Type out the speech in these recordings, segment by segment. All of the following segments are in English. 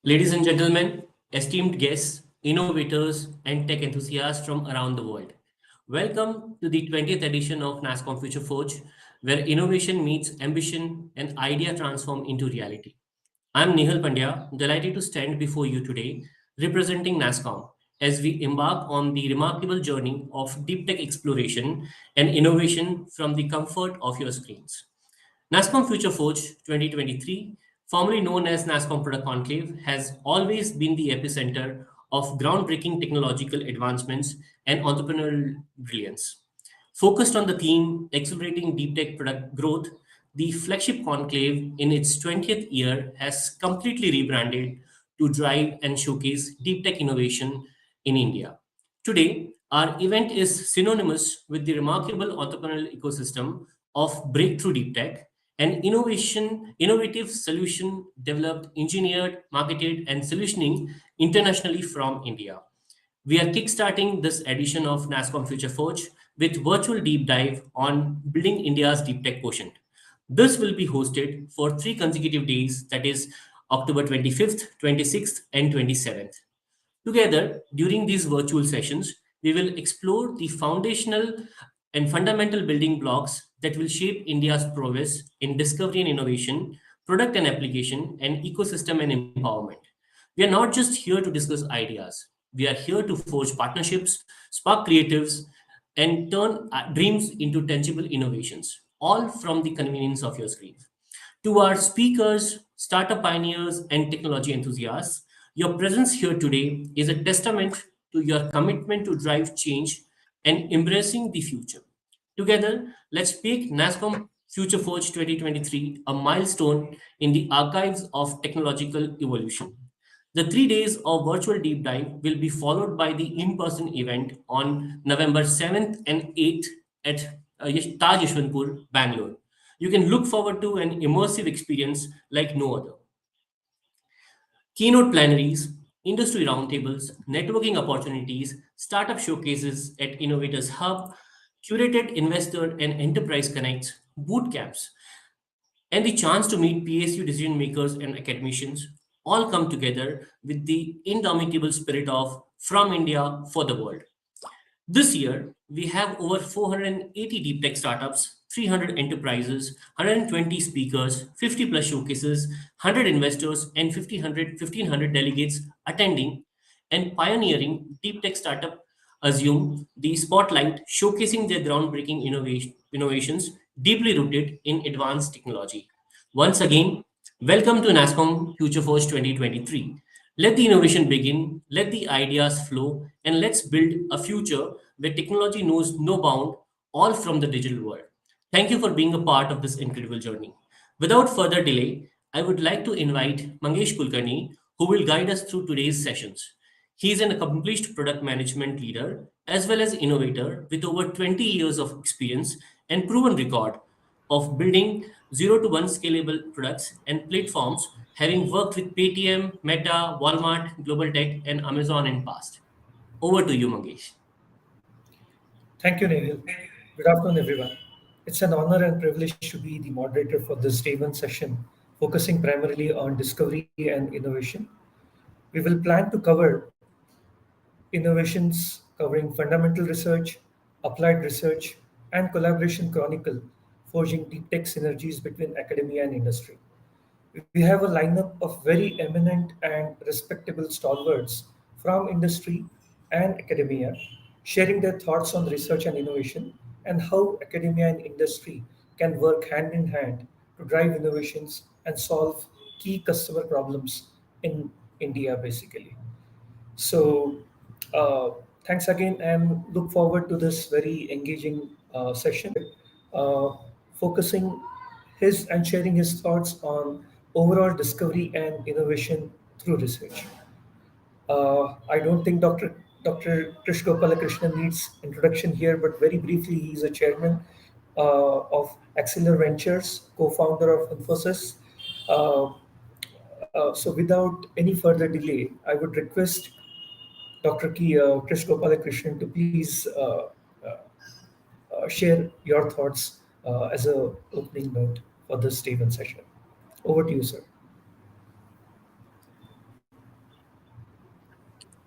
Ladies and gentlemen, esteemed guests, innovators, and tech enthusiasts from around the world, welcome to the 20th edition of Nasscom Future Forge, where innovation meets ambition and idea transform into reality. I'm Nihal Pandya, delighted to stand before you today representing Nasscom as we embark on the remarkable journey of deep tech exploration and innovation from the comfort of your screens. Nasscom Future Forge 2023, formerly known as Nasscom Product Conclave, has always been the epicenter of groundbreaking technological advancements and entrepreneurial brilliance. Focused on the theme accelerating deep tech product growth, the flagship conclave in its 20th year has completely rebranded to drive and showcase deep tech innovation in India. Today, our event is synonymous with the remarkable entrepreneurial ecosystem of breakthrough deep tech, an innovative solution developed, engineered, marketed, and solutioning internationally from India. We are kickstarting this edition of Nasscom Future Forge with virtual deep dive on building India's deep tech quotient. This will be hosted for 3 consecutive days, that is October 25th, 26th, and 27th. Together, during these virtual sessions, we will explore the foundational and fundamental building blocks that will shape India's prowess in discovery and innovation, product and application, and ecosystem and empowerment. We are not just here to discuss ideas, we are here to forge partnerships, spark creatives, and turn dreams into tangible innovations, all from the convenience of your screen. To our speakers, startup pioneers, and technology enthusiasts, your presence here today is a testament to your commitment to drive change and embracing the future. Together, let's make NASCOM Future Forge 2023 a milestone in the archives of technological evolution. The 3 days of virtual deep dive will be followed by the in person event on November 7th and 8th at Taj Yeshwanthpur, Bangalore. You can look forward to an immersive experience like no other. Keynote plenaries, industry roundtables, networking opportunities, startup showcases at Innovators Hub, curated investor and enterprise connects, boot camps, and the chance to meet PSU decision makers and academicians all come together with the indomitable spirit of from India for the world. This year, we have over 480 deep tech startups, 300 enterprises, 120 speakers, 50 plus showcases, 100 investors, and 1,500 delegates attending and pioneering deep tech startup assume the spotlight, showcasing their groundbreaking innovations deeply rooted in advanced technology. Once again, welcome to NASCOM Future Force 2023. Let the innovation begin, let the ideas flow, and let's build a future where technology knows no bound, all from the digital world. Thank you for being a part of this incredible journey. Without further delay, I would like to invite Mangesh Kulkarni, who will guide us through today's sessions. He is an accomplished product management leader as well as innovator with over 20 years of experience and proven record of building 0 to 1 scalable products and platforms, having worked with Paytm, Meta, Walmart, Global Tech, and Amazon in past. Over to you, Mangesh. Thank you, Nehal. Good afternoon, everyone. It's an honor and privilege to be the moderator for this day one session, focusing primarily on discovery and innovation. We will plan to cover innovations covering fundamental research, applied research, and collaboration chronicle, forging deep tech synergies between academia and industry. We have a lineup of very eminent and respectable stalwarts from industry and academia, sharing their thoughts on research and innovation and how academia and industry can work hand in hand to drive innovations and solve key customer problems in India, basically. So, uh, thanks again, and look forward to this very engaging session, uh, focusing his and sharing his thoughts on overall discovery and innovation through research. I don't think Dr. Krish Gopalakrishnan needs introduction here, but very briefly, he's a chairman of Acceler Ventures, co-founder of Infosys. Uh, so without any further delay, I would request Krish Gopalakrishnan to please share your thoughts as a opening note for this Stephen session. Over to you, sir.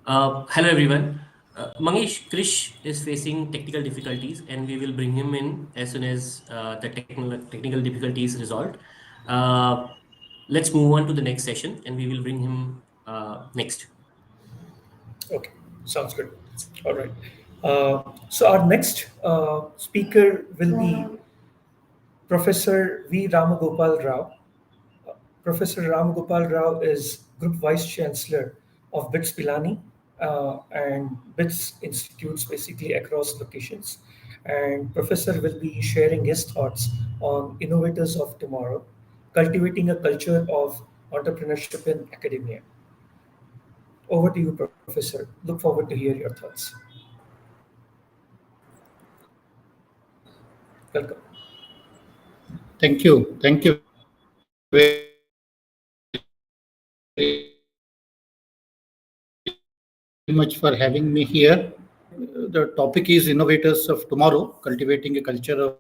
Hello everyone. Mangesh, Krish is facing technical difficulties, and we will bring him in as soon as the technical difficulties resolved. Uh, let's move on to the next session, and we will bring him next. Okay, sounds good. All right. So our next speaker will be Professor V. Ramagopal Rao. Professor Ramagopal Rao is Group Vice Chancellor of BITS Pilani and BITS institutes basically across locations. And Professor will be sharing his thoughts on innovators of tomorrow, cultivating a culture of entrepreneurship in academia. Over to you, Professor. Look forward to hear your thoughts. Welcome. Thank you. Thank you very much for having me here. The topic is innovators of tomorrow, cultivating a culture of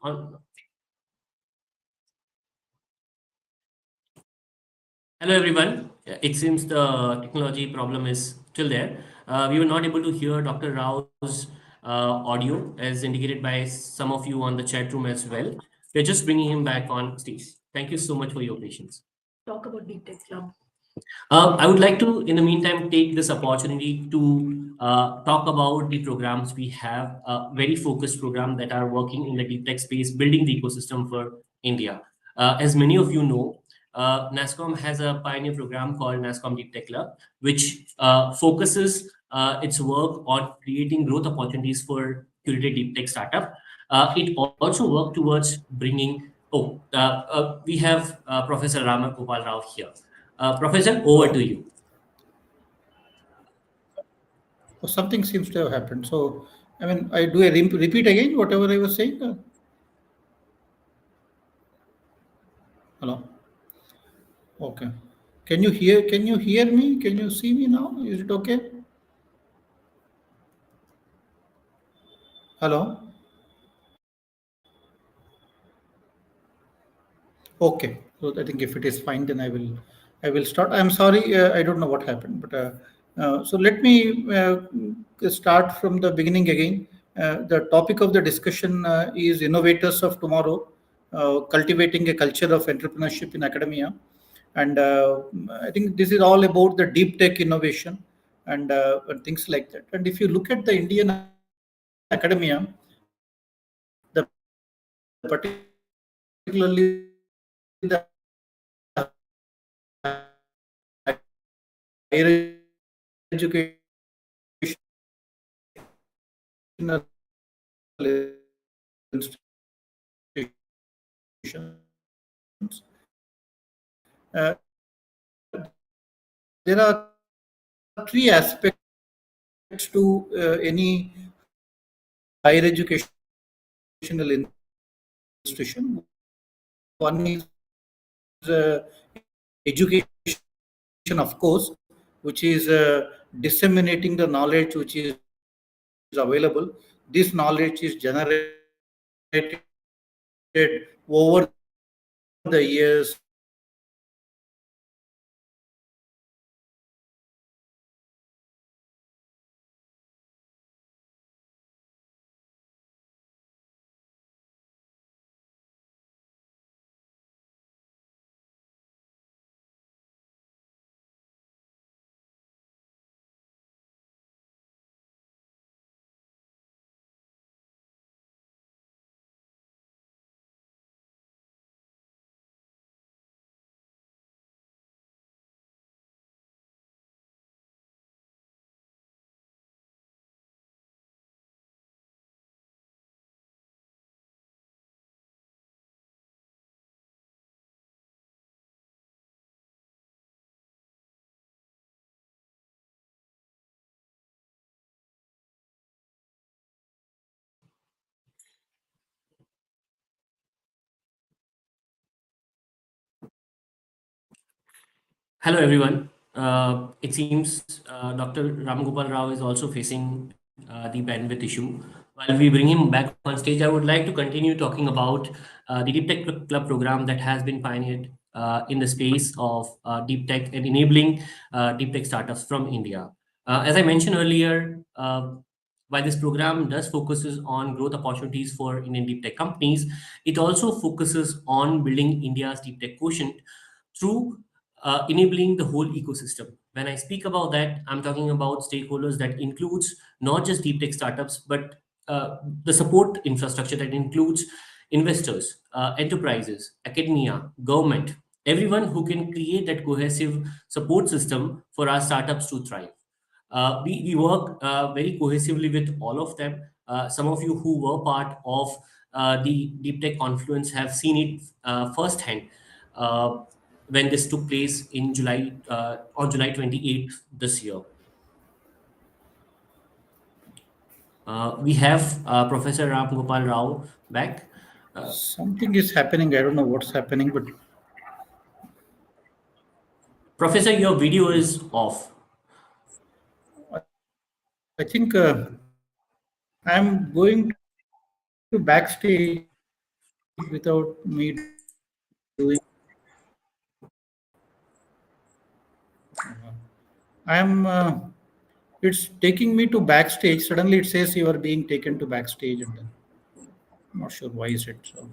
On, Hello everyone. It seems the technology problem is still there. We were not able to hear Dr. Rao's audio as indicated by some of you on the chat room as well. We're just bringing him back on stage. Thank you so much for your patience. Talk about DeepTech Club. I would like to, in the meantime, take this opportunity to talk about the programs we have, a very focused program that are working in the deep tech space, building the ecosystem for India. As many of you know, Nasscom has a pioneer program called Nasscom Deep Tech Club, which focuses its work on creating growth opportunities for curated deep tech startup. It also works towards bringing. We have Professor Rama Gopal Rao here. Professor, over to you. something seems to have happened. So, I mean, I do a repeat again whatever I was saying. Hello. Okay. Can you hear? Can you hear me? Can you see me now? Is it okay? Hello. Okay. So I think if it is fine, then I will start. I'm sorry. I don't know what happened, but so let me start from the beginning again. The topic of the discussion is innovators of tomorrow, cultivating a culture of entrepreneurship in academia. And I think this is all about the deep tech innovation and things like that. And if you look at the Indian academia, particularly the higher educational institutions, there are three aspects to any higher educational institution. One is education, of course, which is disseminating the knowledge which is available. This knowledge is generated over the years Hello, everyone. It seems Dr. Ramgopal Rao is also facing the bandwidth issue. While we bring him back on stage, I would like to continue talking about the Deep Tech Club program that has been pioneered in the space of deep tech and enabling deep tech startups from India. As I mentioned earlier, while this program does focuses on growth opportunities for Indian deep tech companies, it also focuses on building India's deep tech quotient through enabling the whole ecosystem. When I speak about that, I'm talking about stakeholders that includes not just deep tech startups, but the support infrastructure that includes investors, enterprises, academia, government, everyone who can create that cohesive support system for our startups to thrive. We work very cohesively with all of them. Some of you who were part of the Deep Tech Confluence have seen it firsthand when this took place in July, on July 28th this year. We have Professor Ram Gopal Rao back. Uh, something is happening. I don't know what's happening, but Professor, your video is off. I think I'm going to backstage without me doing I'm it's taking me to backstage. Suddenly it says you are being taken to backstage, and then I'm not sure why is it so.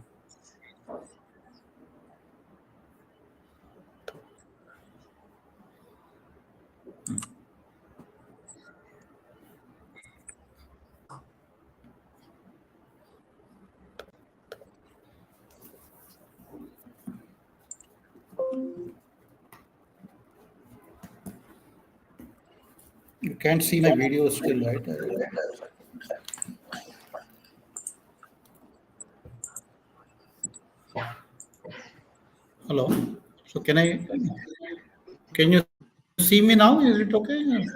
You can't see my video still, right? Hello. So can you see me now? Is it okay?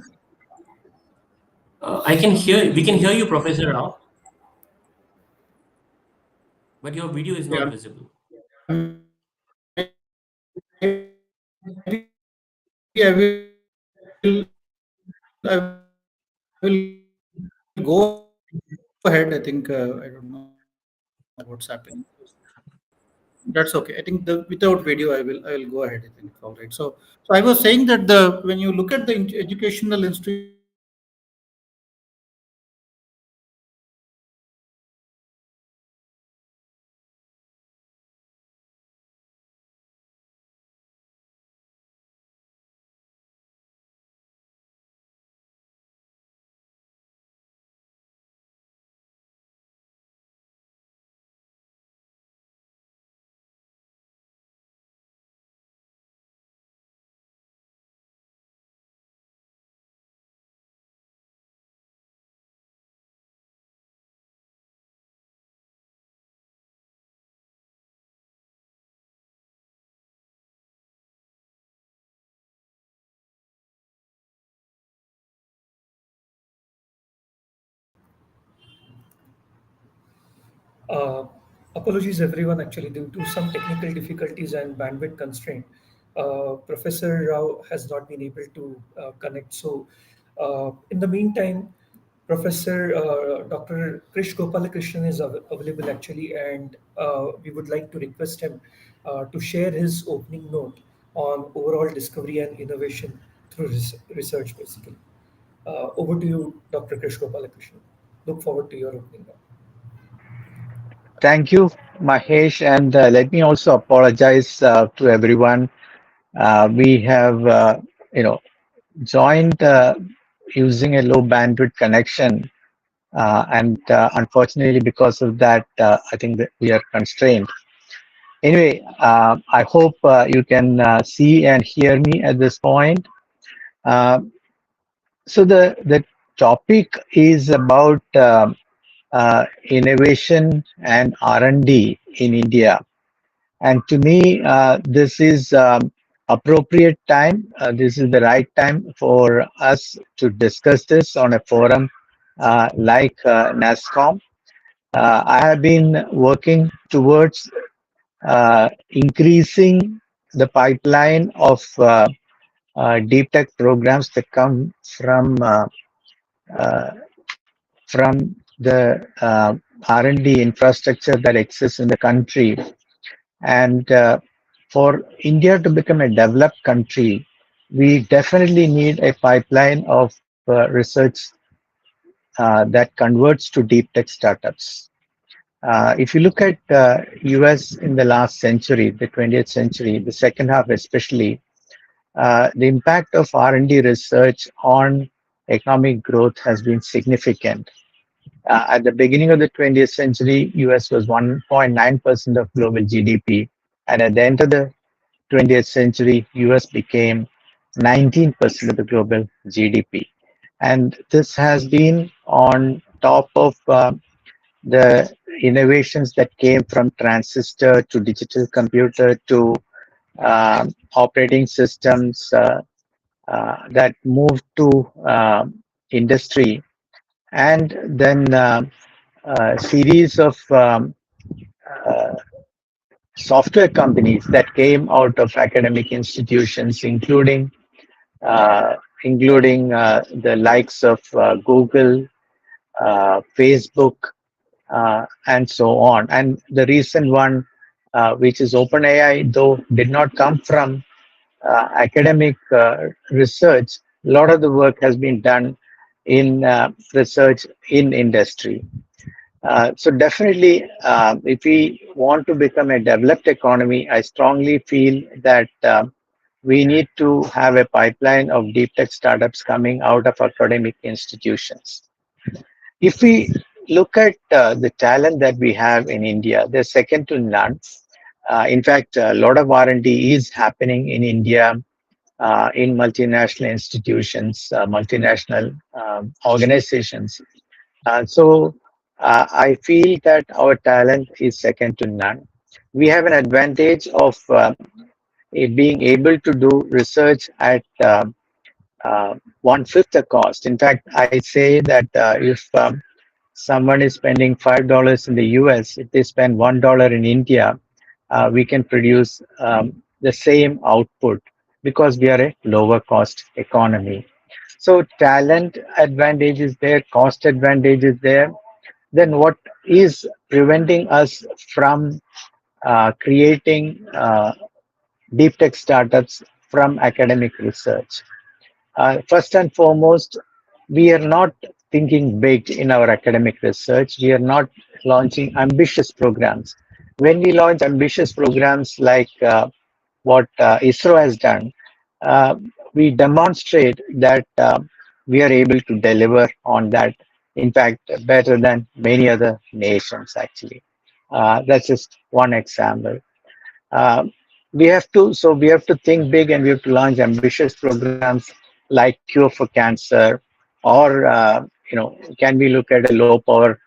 We can hear you, Professor Rao, but your video is not visible. I will go ahead. I think I don't know what's happening. That's okay. I think the without video, I will go ahead. I think all right. So I was saying that the when you look at the educational institutions, Uh, Apologies, everyone. Actually, due to some technical difficulties and bandwidth constraint, Professor Rao has not been able to connect. So, in the meantime, Professor Dr. Krish Gopalakrishnan is available actually, and we would like to request him to share his opening note on overall discovery and innovation through research, basically. Over to you, Dr. Krish Gopalakrishnan. Look forward to your opening note. Thank you, Mahesh, and let me also apologize to everyone. We have, you know, joined using a low bandwidth connection, and unfortunately, because of that, I think that we are constrained. Anyway, I hope you can see and hear me at this point. Uh, so the topic is about innovation and R&D in India. And to me, this is appropriate time. This is the right time for us to discuss this on a forum like Nasscom. I have been working towards increasing the pipeline of deep tech programs that come uh, from the R&D infrastructure that exists in the country. And for India to become a developed country, we definitely need a pipeline of research that converts to deep tech startups. If you look at US in the last century, the 20th century, the second half especially, the impact of R&D research on economic growth has been significant. At the beginning of the 20th century, US was 1.9% of global GDP, and at the end of the 20th century, US became 19% of the global GDP. And this has been on top of the innovations that came from transistor to digital computer to operating systems that moved to industry, and then a series of uh, software companies that came out of academic institutions, uh, including the likes of Google, Facebook, and so on. And the recent one, which is OpenAI, though did not come from academic research, a lot of the work has been done in research in industry. So definitely, if we want to become a developed economy, I strongly feel that we need to have a pipeline of deep tech startups coming out of academic institutions. If we look at the talent that we have in India, they're second to none. In fact, a lot of R&D is happening in India in multinational institutions, multinational organizations. So I feel that our talent is second to none. We have an advantage of being able to do research at one-fifth the cost. In fact, I say that if someone is spending $5 in the US, if they spend $1 in India, we can produce the same output because we are a lower cost economy. So talent advantage is there, cost advantage is there. Then what is preventing us from creating deep tech startups from academic research? First and foremost, we are not thinking big in our academic research. We are not launching ambitious programs. When we launch ambitious programs like what ISRO has done, uh, we demonstrate that we are able to deliver on that, in fact, better than many other nations, actually. That's just one example. Uh, we have to think big, and we have to launch ambitious programs like cure for cancer, or can we look at a low power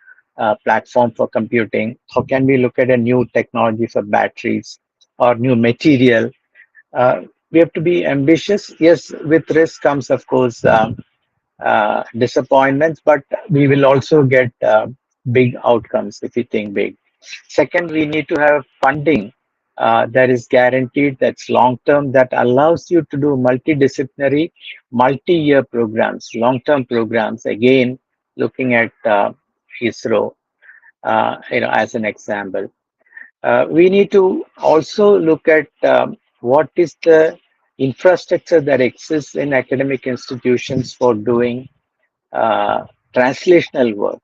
platform for computing, or can we look at a new technology for batteries or new material. We have to be ambitious. Yes, with risk comes, of course, disappointments, but we will also get big outcomes if we think big. Second, we need to have funding that is guaranteed, that's long term, that allows you to do multidisciplinary, multi-year programs, long-term programs. Again, looking at ISRO, as an example. We need to also look at what is the infrastructure that exists in academic institutions for doing uh, translational work.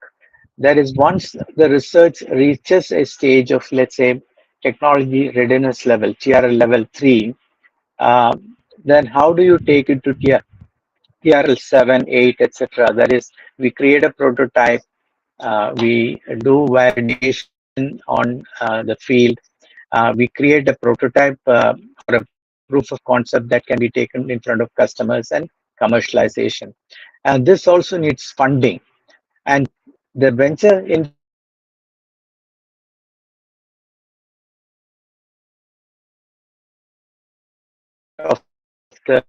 That is, once the research reaches a stage of, let's say, technology readiness level, TRL level 3, uh, then how do you take it to TRL 7, 8, etc.? That is, we create a prototype, we do validation on the field, we create a prototype or a proof of concept that can be taken in front of customers and commercialization. And this also needs funding. And the venture industry is also of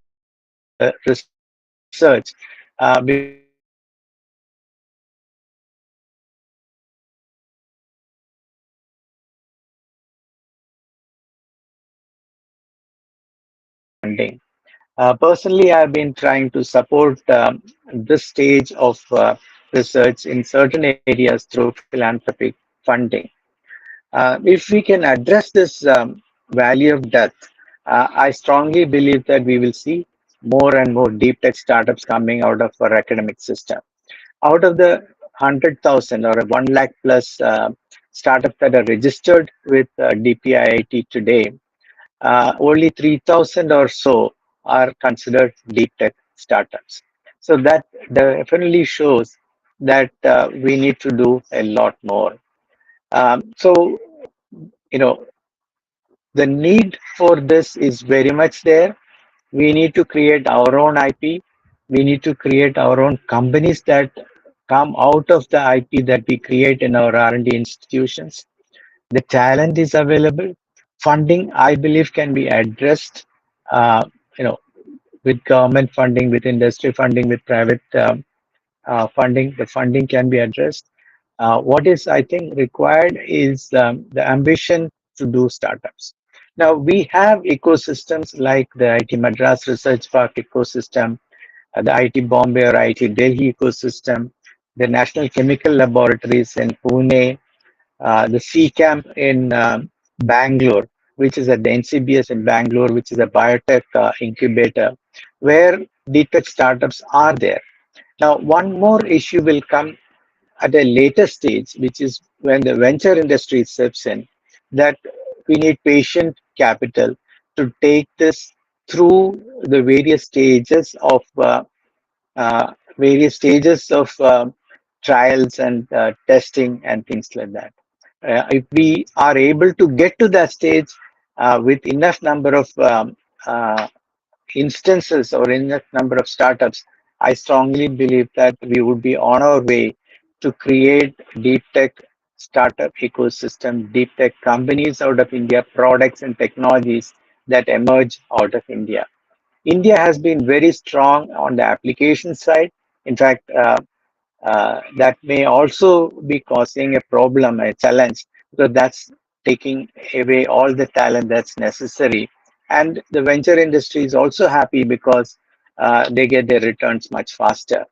the research because funding. Personally, I've been trying to support this stage of research in certain areas through philanthropic funding. If we can address this valley of death, I strongly believe that we will see more and more deep tech startups coming out of our academic system. Out of the 100,000 or 1 lakh plus startups that are registered with DPIIT today, only 3,000 or so are considered deep tech startups. So that definitely shows that we need to do a lot more. So, you know, the need for this is very much there. We need to create our own IP. We need to create our own companies that come out of the IP that we create in our R&D institutions. The talent is available. Funding, I believe, can be addressed, uh, you know, with government funding, with industry funding, with private funding. The funding can be addressed. What is, I think, required is the ambition to do startups. Now, we have ecosystems like the IT Madras Research Park ecosystem, the IT Bombay or IT Delhi ecosystem, the National Chemical Laboratories in Pune, the C Camp in Bangalore, which is at the NCBS in Bangalore, which is a biotech incubator, where deep tech startups are there. Now, one more issue will come at a later stage, which is when the venture industry steps in, that we need patient capital to take this through the various stages of trials and testing and things like that. If we are able to get to that stage with enough number of instances or enough number of startups, I strongly believe that we would be on our way to create deep tech startup ecosystem, deep tech companies out of India, products and technologies that emerge out of India. India has been very strong on the application side. In fact, that may also be causing a problem, a challenge, because that's taking away all the talent that's necessary. And the venture industry is also happy because they get their returns much faster.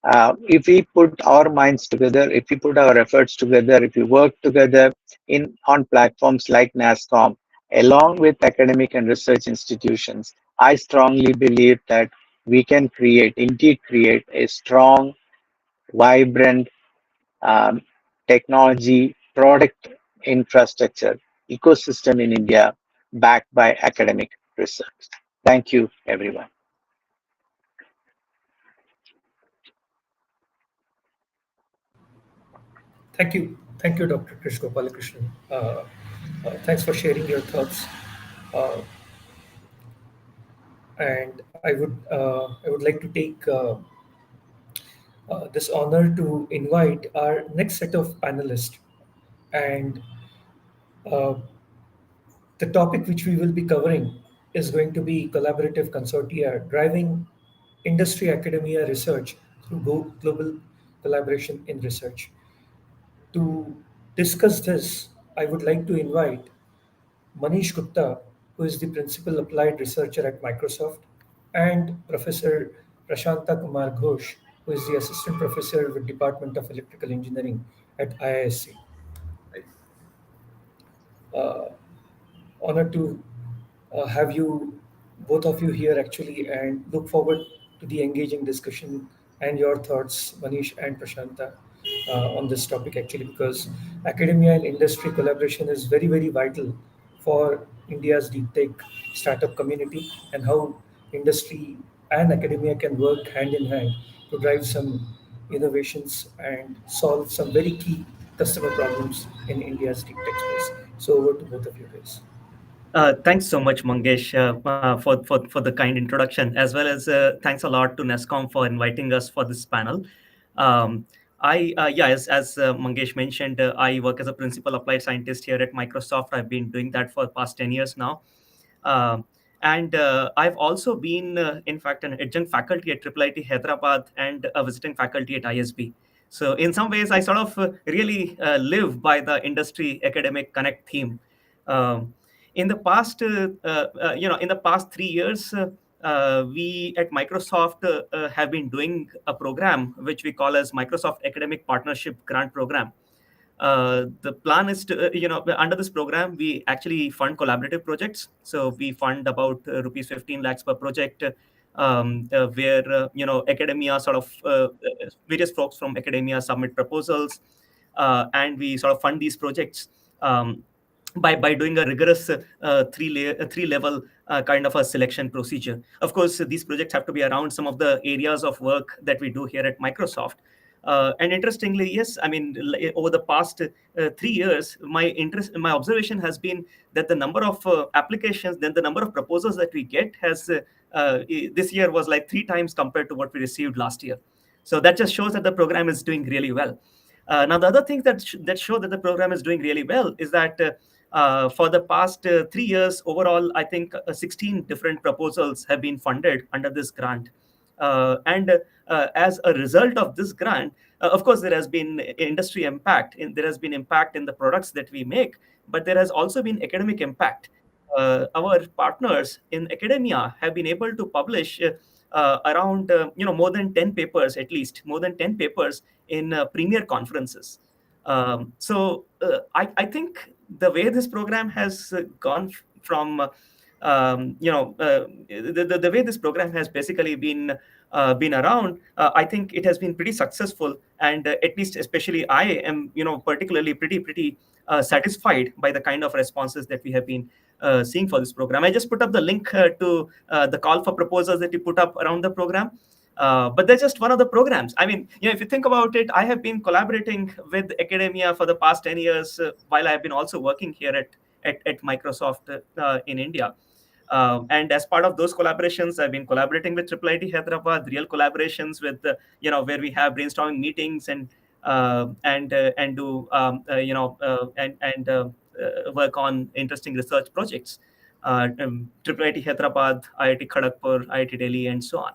If we put our minds together, if we put our efforts together, if we work together in on platforms like Nasscom, along with academic and research institutions, I strongly believe that we can indeed create a strong, vibrant um, technology product infrastructure ecosystem in India backed by academic research. Thank you, everyone. Thank you, Dr. Krish Gopalakrishnan. Thanks for sharing your thoughts. Uh, and I would like to take this honor to invite our next set of panelists. And uh, the topic which we will be covering is going to be collaborative consortia driving industry academia research through global collaboration in research. To discuss this, I would like to invite Manish Gupta, who is the principal applied researcher at Microsoft, and Professor Prashanta Kumar Ghosh, who is the assistant professor with Department of Electrical Engineering at IISc. Right. Uh, Honored to have you, both of you here actually, and look forward to the engaging discussion and your thoughts, Manish and Prashanta, on this topic actually, because academia and industry collaboration is very, very vital for India's deep tech startup community, and how industry and academia can work hand in hand to drive some innovations and solve some very key customer problems in India's deep tech space. So over to both of you guys. Thanks so much, Mangesh, for the kind introduction, as well as thanks a lot to Nasscom for inviting us for this panel. Um, as Mangesh mentioned, I work as a principal applied scientist here at Microsoft. I've been doing that for the past 10 years now. Um, and I've also been, in fact, an adjunct faculty at IIIT Hyderabad and a visiting faculty at ISB. So in some ways, I sort of really live by the industry academic connect theme. Um, in the past, in the past 3 years, we at Microsoft have been doing a program which we call as Microsoft Academic Partnership Grant Program. The plan is to, under this program, we actually fund collaborative projects. So we fund about rupees 15 lakhs per project, where, academia sort of, various folks from academia submit proposals, and we sort of fund these projects. By doing a rigorous three level kind of a selection procedure. Of course, these projects have to be around some of the areas of work that we do here at Microsoft. And interestingly, yes, I mean, over the past 3 years, my observation has been that the number of applications, then the number of proposals that we get has this year was like 3 times compared to what we received last year. So that just shows that the program is doing really well. Now, the other thing that show that the program is doing really well is that for the past 3 years, overall, I think 16 different proposals have been funded under this grant. And as a result of this grant, of course, there has been industry impact. There has been impact in the products that we make, but there has also been academic impact. Our partners in academia have been able to publish around more than 10 papers, at least more than 10 papers in premier conferences. I think the way this program has gone from the way this program has basically been around, I think it has been pretty successful, and at least especially I am particularly pretty satisfied by the kind of responses that we have been seeing for this program. I just put up the link to the call for proposals that you put up around the program. But they're just one of the programs. I mean, if you think about it, I have been collaborating with academia for the past 10 years, while I have been also working here at Microsoft in India. And as part of those collaborations, I've been collaborating with IIIT Hyderabad, real collaborations with, where we have brainstorming meetings and do, work on interesting research projects. IIIT Hyderabad, IIT Kharagpur, IIT Delhi, and so on.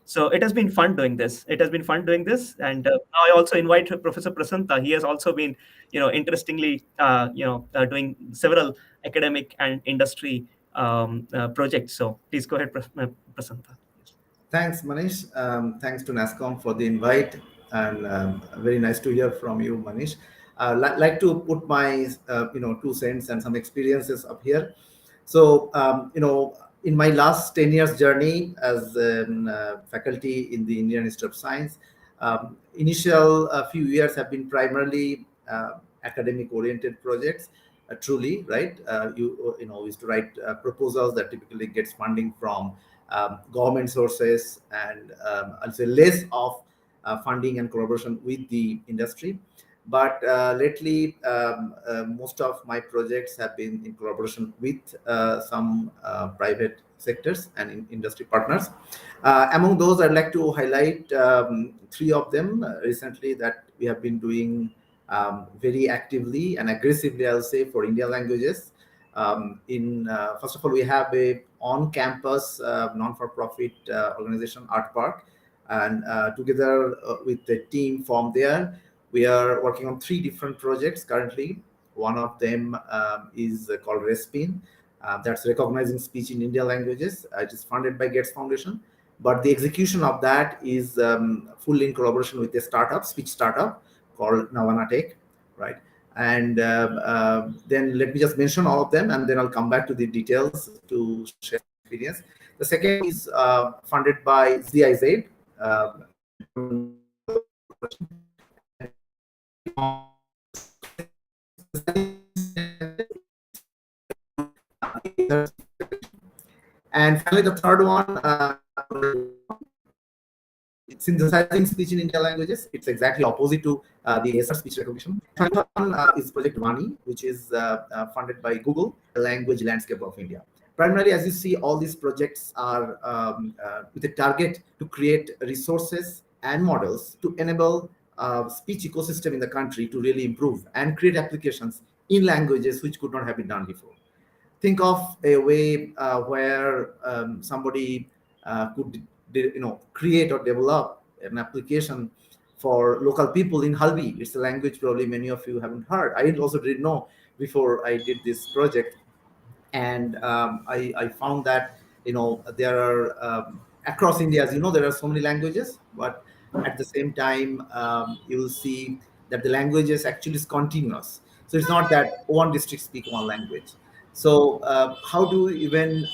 So it has been fun doing this. And now I also invite Professor Prasanta. He has also been, interestingly, doing several academic and industry projects. So please go ahead, Prasanta. Thanks, Manish. Thanks to Nasscom for the invite, and very nice to hear from you, Manish. Like to put my 2 cents and some experiences up here. So in my last 10 years journey as faculty in the Indian Institute of Science, initial few years have been primarily academic oriented projects. Truly, right? You used to write proposals that typically gets funding from government sources, and I'll say less of funding and collaboration with the industry. But lately, most of my projects have been in collaboration with some private sectors and industry partners. Among those, I'd like to highlight 3 of them recently that we have been doing very actively and aggressively, I'll say, for India languages. First of all, we have a on-campus non-for-profit organization, Art Park, and together with the team from there, We are working on 3 different projects currently. One of them is called RESPIN. That's Recognizing Speech in Indian Languages. It is funded by Gates Foundation. But the execution of that is fully in collaboration with a startup, speech startup called Navana Tech, right? And then let me just mention all of them, and then I'll come back to the details to share experience. The second is funded by ZIZ. And finally, the third one, synthesizing speech in Indian languages. It's exactly opposite to the ASR speech recognition. And the third one is Project Vani, which is funded by Google, the language landscape of India. Primarily, as you see, all these projects are with a target to create resources and models to enable speech ecosystem in the country to really improve and create applications in languages which could not have been done before. Think of a way where somebody could create or develop an application for local people in Halbi. It's a language probably many of you haven't heard. I also didn't know before I did this project. And I found that there are across India, as you know, there are so many languages, but at the same time you will see that the languages actually is continuous. So it's not that one district speak one language. So how do we even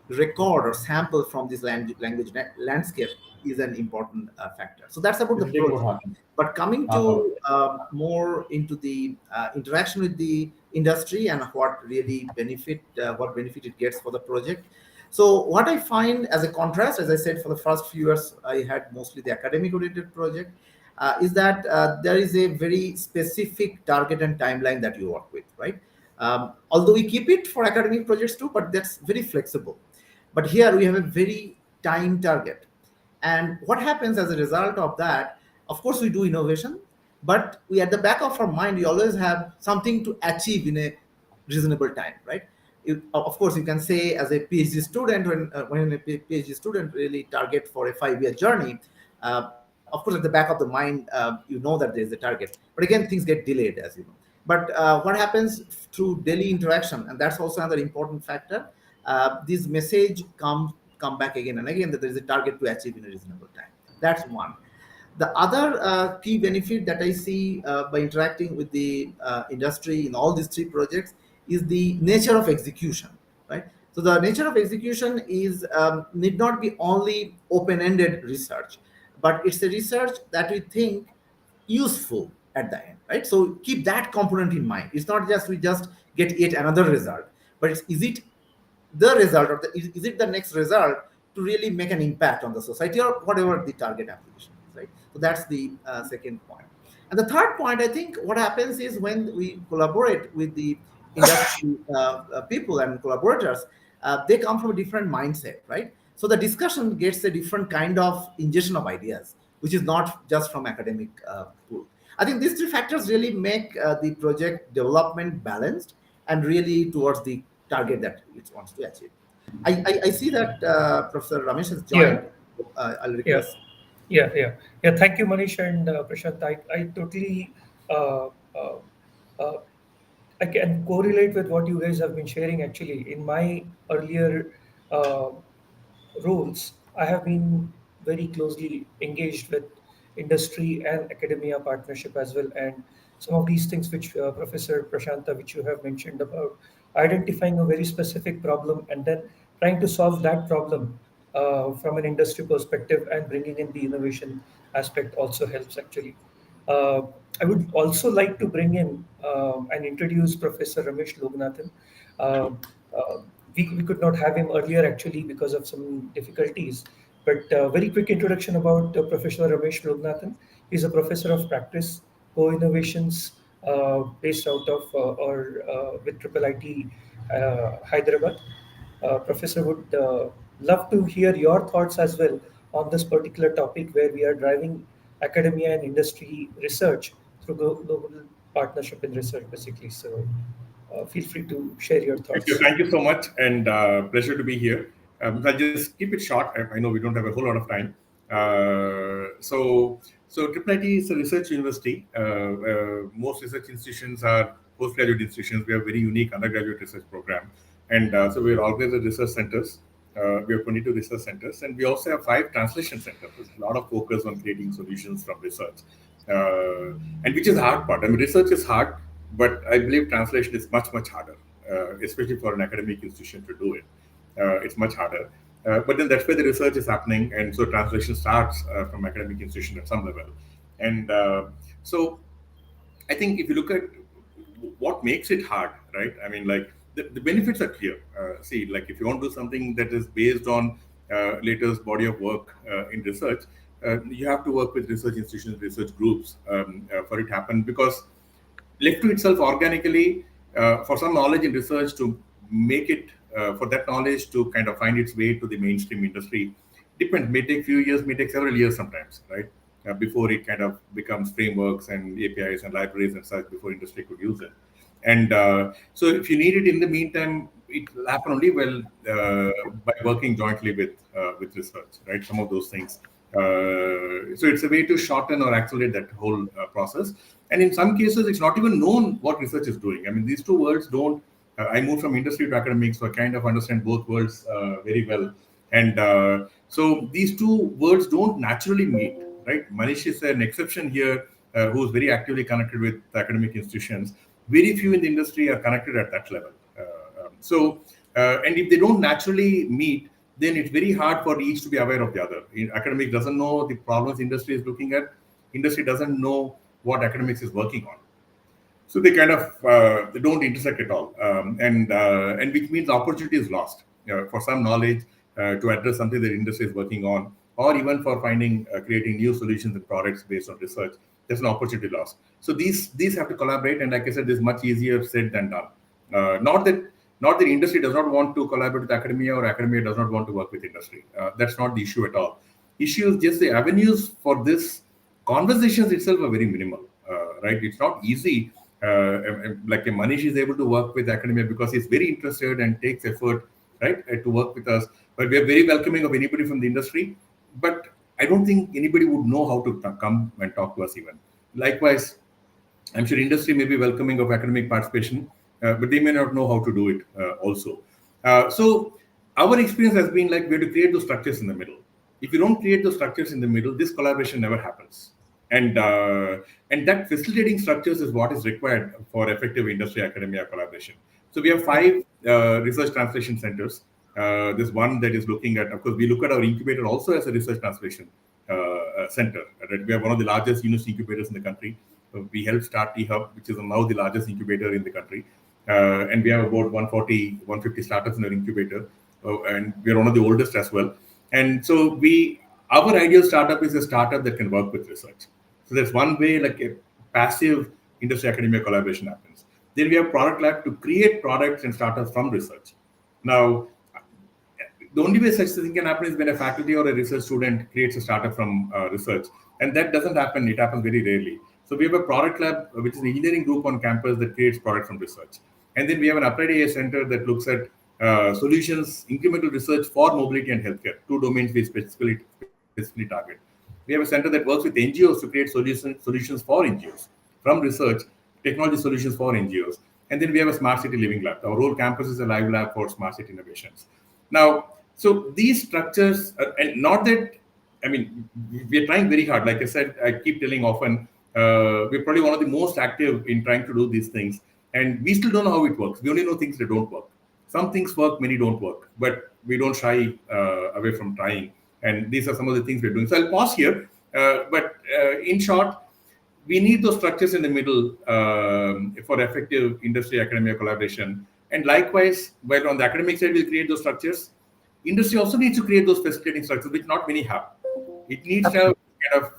record or sample from this language landscape is an important factor. So that's about the project. But coming to more into the interaction with the industry and what really benefit it gets for the project. So what I find as a contrast, as I said, for the first few years, I had mostly the academic oriented project, is that there is a very specific target and timeline that you work with, right? Although we keep it for academic projects too, but that's very flexible. But here we have a very time target. And what happens as a result of that, of course, we do innovation, but we, at the back of our mind, we always have something to achieve in a reasonable time, right? Of course, you can say as a PhD student, when a PhD student really target for a 5-year journey, of course, at the back of the mind, you know that there's a target. But again, things get delayed, as you know. But what happens through daily interaction, and that's also another important factor, this message come back again and again that there is a target to achieve in a reasonable time. That's one. The other key benefit that I see by interacting with the industry in all these 3 projects is the nature of execution, right? So the nature of execution is need not be only open-ended research, but it's a research that we think useful at the end, right? So keep that component in mind. It's not just we just get yet another result, but is it the result, or is it the next result to really make an impact on the society or whatever the target application is, right? So that's the second point. And the third point, I think what happens is when we collaborate with the industry people and collaborators, they come from a different mindset, right? So the discussion gets a different kind of ingestion of ideas, which is not just from academic pool. I think these 3 factors really make the project development balanced and really towards the target that it wants to achieve. I see that Professor Ramesh has joined. Yeah. I'll request. Yeah. Thank you, Manish and Prashant. I totally I can correlate with what you guys have been sharing. Actually, in my earlier roles, I have been very closely engaged with industry and academia partnership as well. And some of these things which Professor Prashanta, which you have mentioned about identifying a very specific problem and then trying to solve that problem from an industry perspective and bringing in the innovation aspect also helps actually. Uh, I would also like to bring in and introduce Professor Ramesh Loganathan. Uh, we could not have him earlier actually because of some difficulties. But very quick introduction about Professor Ramesh Loganathan. He's a professor of practice, co-innovations based out of or with Triple IT Hyderabad. Professor would love to hear your thoughts as well on this particular topic where we are driving academia and industry research through global partnership in research, basically. So feel free to share your thoughts. Thank you so much, and pleasure to be here. I'll just keep it short. I know we don't have a whole lot of time. So IIIT is a research university. Most research institutions are postgraduate institutions. We have very unique undergraduate research program, and so we are organized as research centers. We have 22 research centers, and we also have 5 translation centers. There's a lot of focus on creating solutions from research, and which is the hard part. I mean, research is hard, but I believe translation is much harder, especially for an academic institution to do it. It's much harder. But then that's where the research is happening, and so translation starts from academic institution at some level. And so I think if you look at what makes it hard, right? I mean, like the benefits are clear. See, like if you want to do something that is based on latest body of work in research, you have to work with research institutions, research groups for it to happen, because left to itself organically, for some knowledge in research to make it, for that knowledge to kind of find its way to the mainstream industry, depends, may take few years, may take several years sometimes, right? Before it kind of becomes frameworks and APIs and libraries and such, before industry could use it. And so if you need it in the meantime, it will happen only well by working jointly with research, right? Some of those things. So it's a way to shorten or accelerate that whole process. And in some cases, it's not even known what research is doing. I mean, these two worlds don't. I moved from industry to academics, so I kind of understand both worlds very well. And so these two worlds don't naturally meet, right? Manish is an exception here, who is very actively connected with academic institutions. Very few in the industry are connected at that level. And if they don't naturally meet, then it's very hard for each to be aware of the other. Academic doesn't know the problems industry is looking at. Industry doesn't know what academics is working on. So they kind of they don't intersect at all, and which means opportunity is lost for some knowledge to address something that industry is working on, or even for finding creating new solutions and products based on research. There's an opportunity lost. So these have to collaborate, and like I said, this is much easier said than done. Not that industry does not want to collaborate with academia, or academia does not want to work with industry. That's not the issue at all. Issue is just the avenues for this conversations itself are very minimal, right? It's not easy. Like Manish is able to work with academia because he's very interested and takes effort, right, to work with us. But we are very welcoming of anybody from the industry. But I don't think anybody would know how to come and talk to us even. Likewise, I'm sure industry may be welcoming of academic participation, but they may not know how to do it also. So our experience has been like we have to create those structures in the middle. If you don't create those structures in the middle, this collaboration never happens. And that facilitating structures is what is required for effective industry academia collaboration. So we have 5 research translation centers. There's one that is looking at, of course, we look at our incubator also as a research translation center. Right? We are one of the largest university incubators in the country. We helped start T-Hub, which is now the largest incubator in the country. And we have about 140, 150 startups in our incubator. And we are one of the oldest as well. And so our ideal startup is a startup that can work with research. So that's one way, like a passive industry academia collaboration happens. Then we have product lab to create products and startups from research. Now, the only way such thing can happen is when a faculty or a research student creates a startup from research. And that doesn't happen. It happens very rarely. So we have a product lab, which is an engineering group on campus that creates products from research. And then we have an applied AI center that looks at solutions, incremental research for mobility and healthcare, 2 domains we specifically target. We have a center that works with NGOs to create solutions for NGOs, from research, technology solutions for NGOs. And then we have a smart city living lab. Our whole campus is a live lab for smart city innovations. Now, so these structures, and not that, I mean, we're trying very hard. Like I said, I keep telling often, we're probably one of the most active in trying to do these things. And we still don't know how it works. We only know things that don't work. Some things work, many don't work. But we don't shy away from trying. And these are some of the things we're doing. So I'll pause here. But in short, we need those structures in the middle for effective industry academia collaboration. And likewise, while on the academic side, we'll create those structures. Industry also needs to create those facilitating structures, which not many have. It needs to have kind of.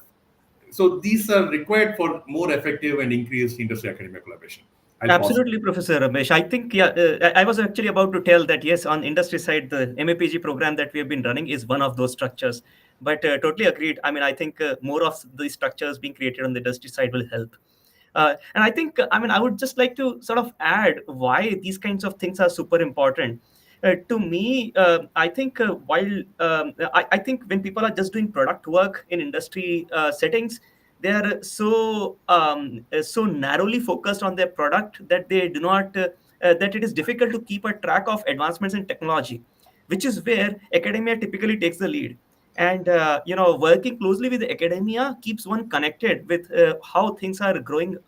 So these are required for more effective and increased industry academia collaboration. Absolutely, Professor Ramesh. I think, I was actually about to tell that, yes, on industry side, the MAPG program that we have been running is one of those structures. But totally agreed. I mean, I think more of these structures being created on the industry side will help. And I think, I would just like to sort of add why these kinds of things are super important. To me, I think I think when people are just doing product work in industry settings, they are so narrowly focused on their product that they do not that it is difficult to keep a track of advancements in technology, which is where academia typically takes the lead. And working closely with academia keeps one connected with how things are growing,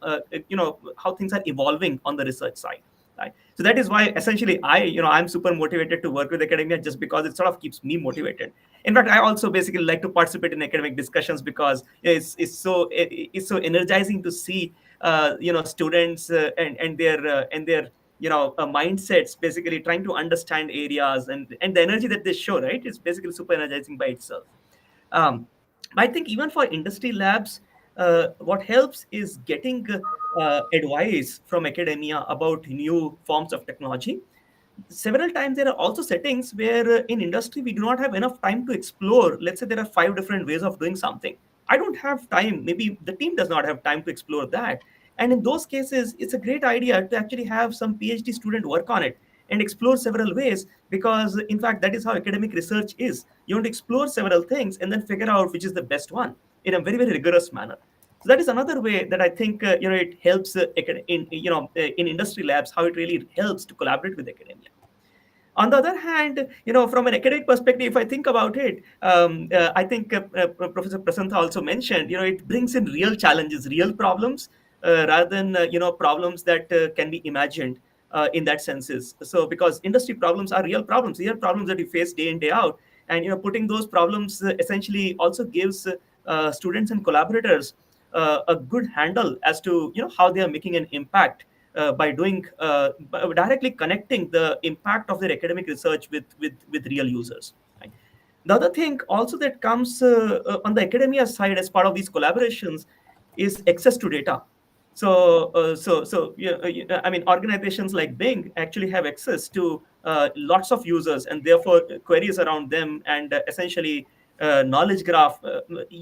how things are evolving on the research side. Right? So that is why essentially I'm super motivated to work with academia, just because it sort of keeps me motivated. In fact, I also basically like to participate in academic discussions because it's so energizing to see students and their mindsets basically trying to understand areas, and the energy that they show, right, is basically super energizing by itself. um, I think even for industry labs, what helps is getting advice from academia about new forms of technology. Several times there are also settings where in industry we do not have enough time to explore. Let's say there are 5 different ways of doing something. I don't have time, maybe the team does not have time to explore that. And in those cases, it's a great idea to actually have some PhD student work on it and explore several ways, because in fact that is how academic research is. You want to explore several things and then figure out which is the best one in a very, very rigorous manner. So that is another way that I think it helps in industry labs, how it really helps to collaborate with academia. On the other hand, from an academic perspective, if I think about it, I think Professor Prasantha also mentioned, it brings in real challenges, real problems, rather than problems that can be imagined in that senses. So because industry problems are real problems that you face day in, day out, and putting those problems essentially also gives students and collaborators a good handle as to how they are making an impact by directly connecting the impact of their academic research with real users. Right? The other thing also that comes on the academia side as part of these collaborations is access to data. I mean, organizations like Bing actually have access to lots of users, and therefore queries around them, and essentially knowledge graph,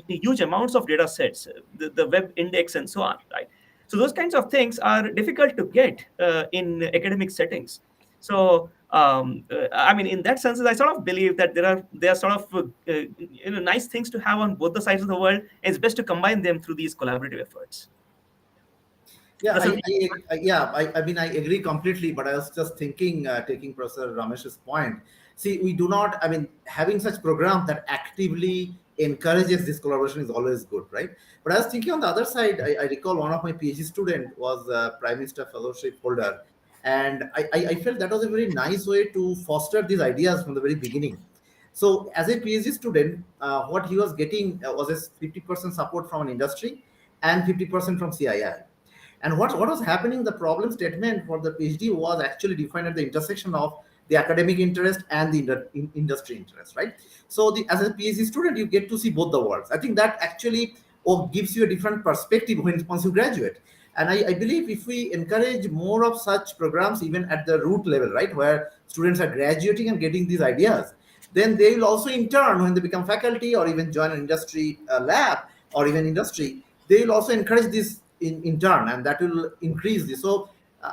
huge amounts of data sets, the web index, and so on. Right. So those kinds of things are difficult to get in academic settings. So I mean, in that sense, I sort of believe that there are sort of nice things to have on both the sides of the world. It's best to combine them through these collaborative efforts. Yeah, Prasad? I mean, I agree completely, but I was just thinking, taking Professor Ramesh's point. See, we do not, I mean, having such programs that actively encourages this collaboration is always good, right? But I was thinking on the other side, I recall one of my PhD student was a Prime Minister Fellowship holder. And I felt that was a very nice way to foster these ideas from the very beginning. So as a PhD student, what he was getting was a 50% support from an industry and 50% from CII. And what was happening, the problem statement for the PhD was actually defined at the intersection of the academic interest and the industry interest, right? So as a PhD student, you get to see both the worlds. I think that actually gives you a different perspective once you graduate. And I believe if we encourage more of such programs, even at the root level, right, where students are graduating and getting these ideas, then they will also in turn, when they become faculty or even join an industry lab or even industry, they will also encourage this in turn, and that will increase this. So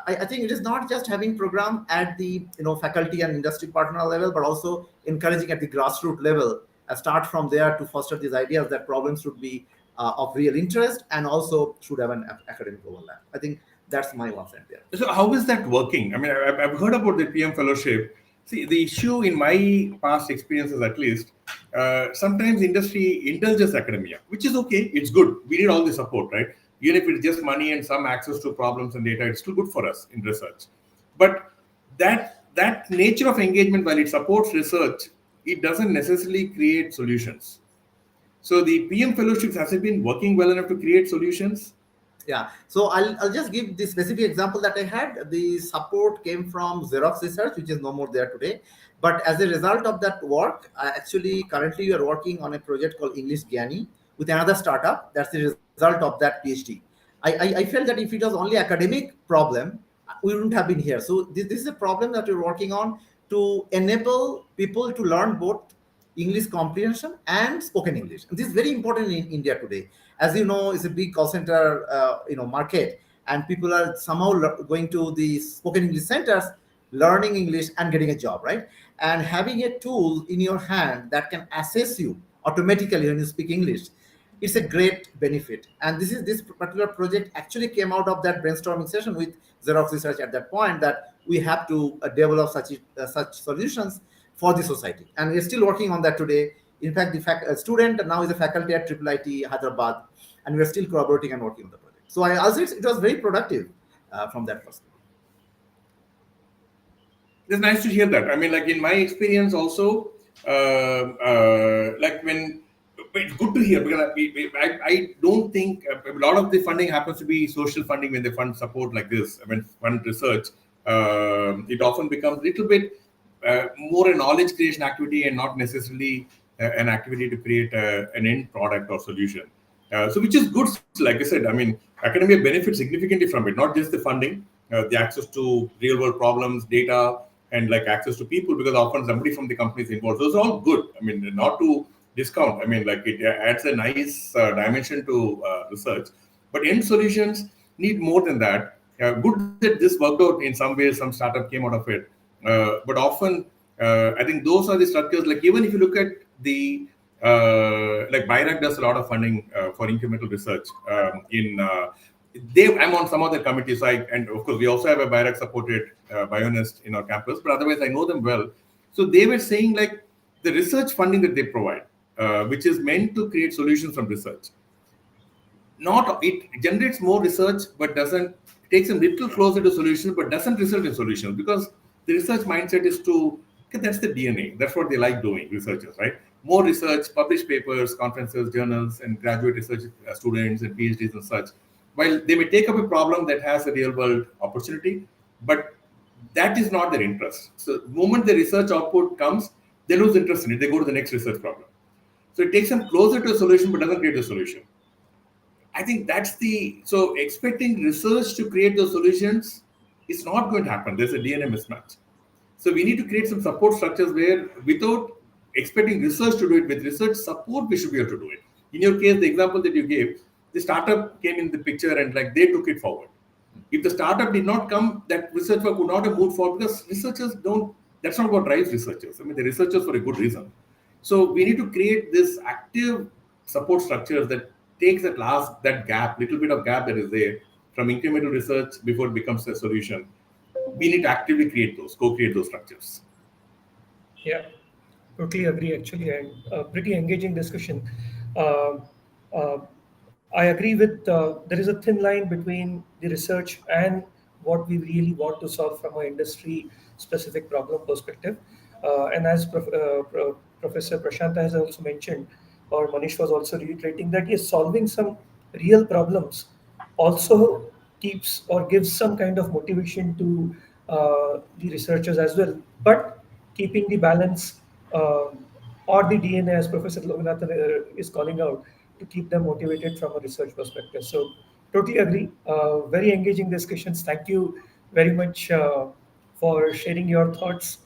I think it is not just having program at the faculty and industry partner level, but also encouraging at the grassroots level. Start from there to foster these ideas that problems should be of real interest and also should have an academic overlap. I think that's my 1 cent there. So how is that working? I mean, I've heard about the PM fellowship. See, the issue in my past experiences, at least, sometimes industry indulges academia, which is okay. It's good. We need all the support, right? Even if it's just money and some access to problems and data, it's still good for us in research. But that nature of engagement, while it supports research, it doesn't necessarily create solutions. So the PM fellowships, has it been working well enough to create solutions? Yeah, so I'll just give the specific example that I had. The support came from Xerox Research, which is no more there today. But as a result of that work, actually currently we are working on a project called English Gyani with another startup. That's the result of that PhD. I felt that if it was only academic problem, we wouldn't have been here. So this is a problem that we're working on to enable people to learn both English comprehension and spoken English. And this is very important in India today. As you know, it's a big call center, market, and people are somehow going to the spoken English centers learning English, and getting a job, right? And having a tool in your hand that can assess you automatically when you speak English, it's a great benefit. And this particular project actually came out of that brainstorming session with Xerox Research at that point, that we have to develop such solutions for the society, and we're still working on that today. In fact, the student now is a faculty at IIIT Hyderabad, and we're still collaborating and working on the project. So I also, it was very productive from that perspective. It's nice to hear that. I mean, like in my experience also, like when it's good to hear, because I don't think a lot of the funding happens to be social funding. When they fund support like this, when fund research, it often becomes a little bit more a knowledge creation activity and not necessarily an activity to create an end product or solution. So which is good. Like I said, I mean, academia benefits significantly from it, not just the funding, the access to real world problems, data, and like access to people, because often somebody from the company is involved. Those are all good. I mean, not to discount. I mean, like it adds a nice dimension to research. But end solutions need more than that. Good that this worked out in some ways. Some startup came out of it. But often, I think those are the structures. Like even if you look at the like BIRAC does a lot of funding for incremental research I'm on some other committees, and of course we also have a BIRAC supported bionist in our campus, but otherwise I know them well. So they were saying like the research funding that they provide, which is meant to create solutions from research, it generates more research, but doesn't takes a little closer to solutions, but doesn't result in solutions, because the research mindset is to, okay, that's the DNA. That's what they like doing, researchers, right? More research, publish papers, conferences, journals, and graduate research students and PhDs and such. While they may take up a problem that has a real world opportunity, but that is not their interest. So the moment the research output comes, they lose interest in it. They go to the next research problem. So it takes them closer to a solution, but doesn't create a solution. I think that's so expecting research to create those solutions is not going to happen. There's a DNA mismatch. So we need to create some support structures where, without expecting research to do it, with research support, we should be able to do it. In your case, the example that you gave, the startup came in the picture and like they took it forward. If the startup did not come, that research work would not have moved forward, because researchers that's not what drives researchers. I mean, they're researchers for a good reason. So we need to create this active support structures that takes that gap, little bit of gap that is there from incremental research before it becomes a solution. We need to actively co-create those structures. Yeah, totally agree actually, and pretty engaging discussion. Uh, uh, I agree with there is a thin line between the research and what we really want to solve from an industry specific problem perspective. And as Professor Prashanta has also mentioned, or Manish was also reiterating, that yes, solving some real problems also keeps or gives some kind of motivation to the researchers as well, but keeping the balance or the DNA, as Professor Loganathan is calling out, to keep them motivated from a research perspective. So, totally agree. Very engaging discussions. Thank you very much for sharing your thoughts,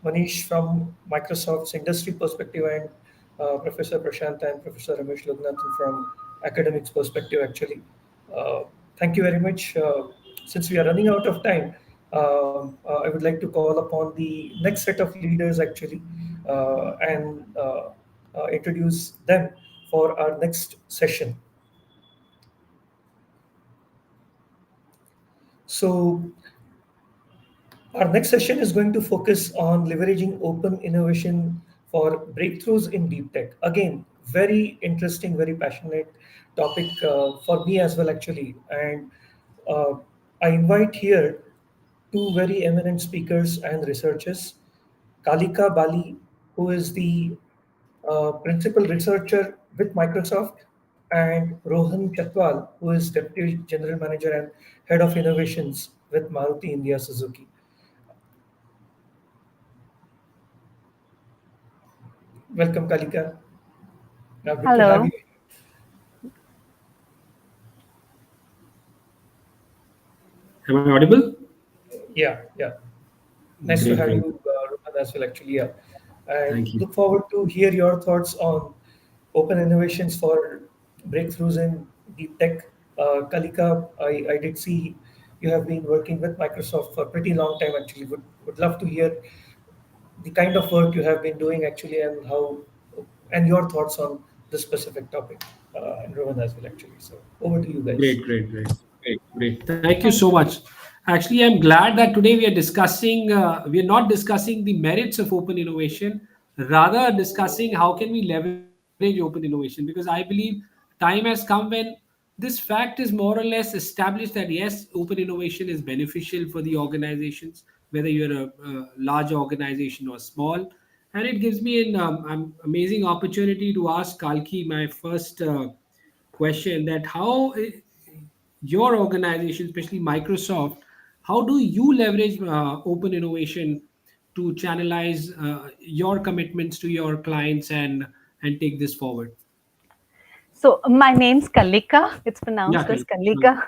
Manish, from Microsoft's industry perspective, and Professor Prashant and Professor Ramesh Loganathan from academics perspective, actually. Uh, Thank you very much. Since we are running out of time, I would like to call upon the next set of leaders, actually, and introduce them for our next session. So, our next session is going to focus on leveraging open innovation for breakthroughs in deep tech. Again, very interesting, very passionate topic for me as well, actually. And uh, I invite here two very eminent speakers and researchers, Kalika Bali, who is the principal researcher with Microsoft, and Rohan Chatwal, who is deputy general manager and head of innovations with Maruti India Suzuki. Welcome, Kalika. Good to have Hello. you. Am I audible? Yeah, yeah. Nice to Great, have great. you, Rohan, as well, actually. Yeah. And Thank you. look forward to hear your thoughts on open innovations for breakthroughs in deep tech. Kalika, I did see You have been working with Microsoft for a pretty long time. Actually, would love to hear the kind of work you have been doing actually, and how, and your thoughts on this specific topic, and Rohan as well actually. So over to you guys. Great. Thank you so Thank you. much. Actually, I'm glad that today we are not discussing the merits of open innovation, rather discussing how can we leverage open innovation. Because I believe time has come when this fact is more or less established that yes, open innovation is beneficial for the organizations, whether you're a large organization or small. And it gives me an amazing opportunity to ask Kalki my first question, that how your organization, especially Microsoft, how do you leverage open innovation to channelize your commitments to your clients and take this forward? So my name's Kalika. It's pronounced Yeah, as Kalki. Kalika,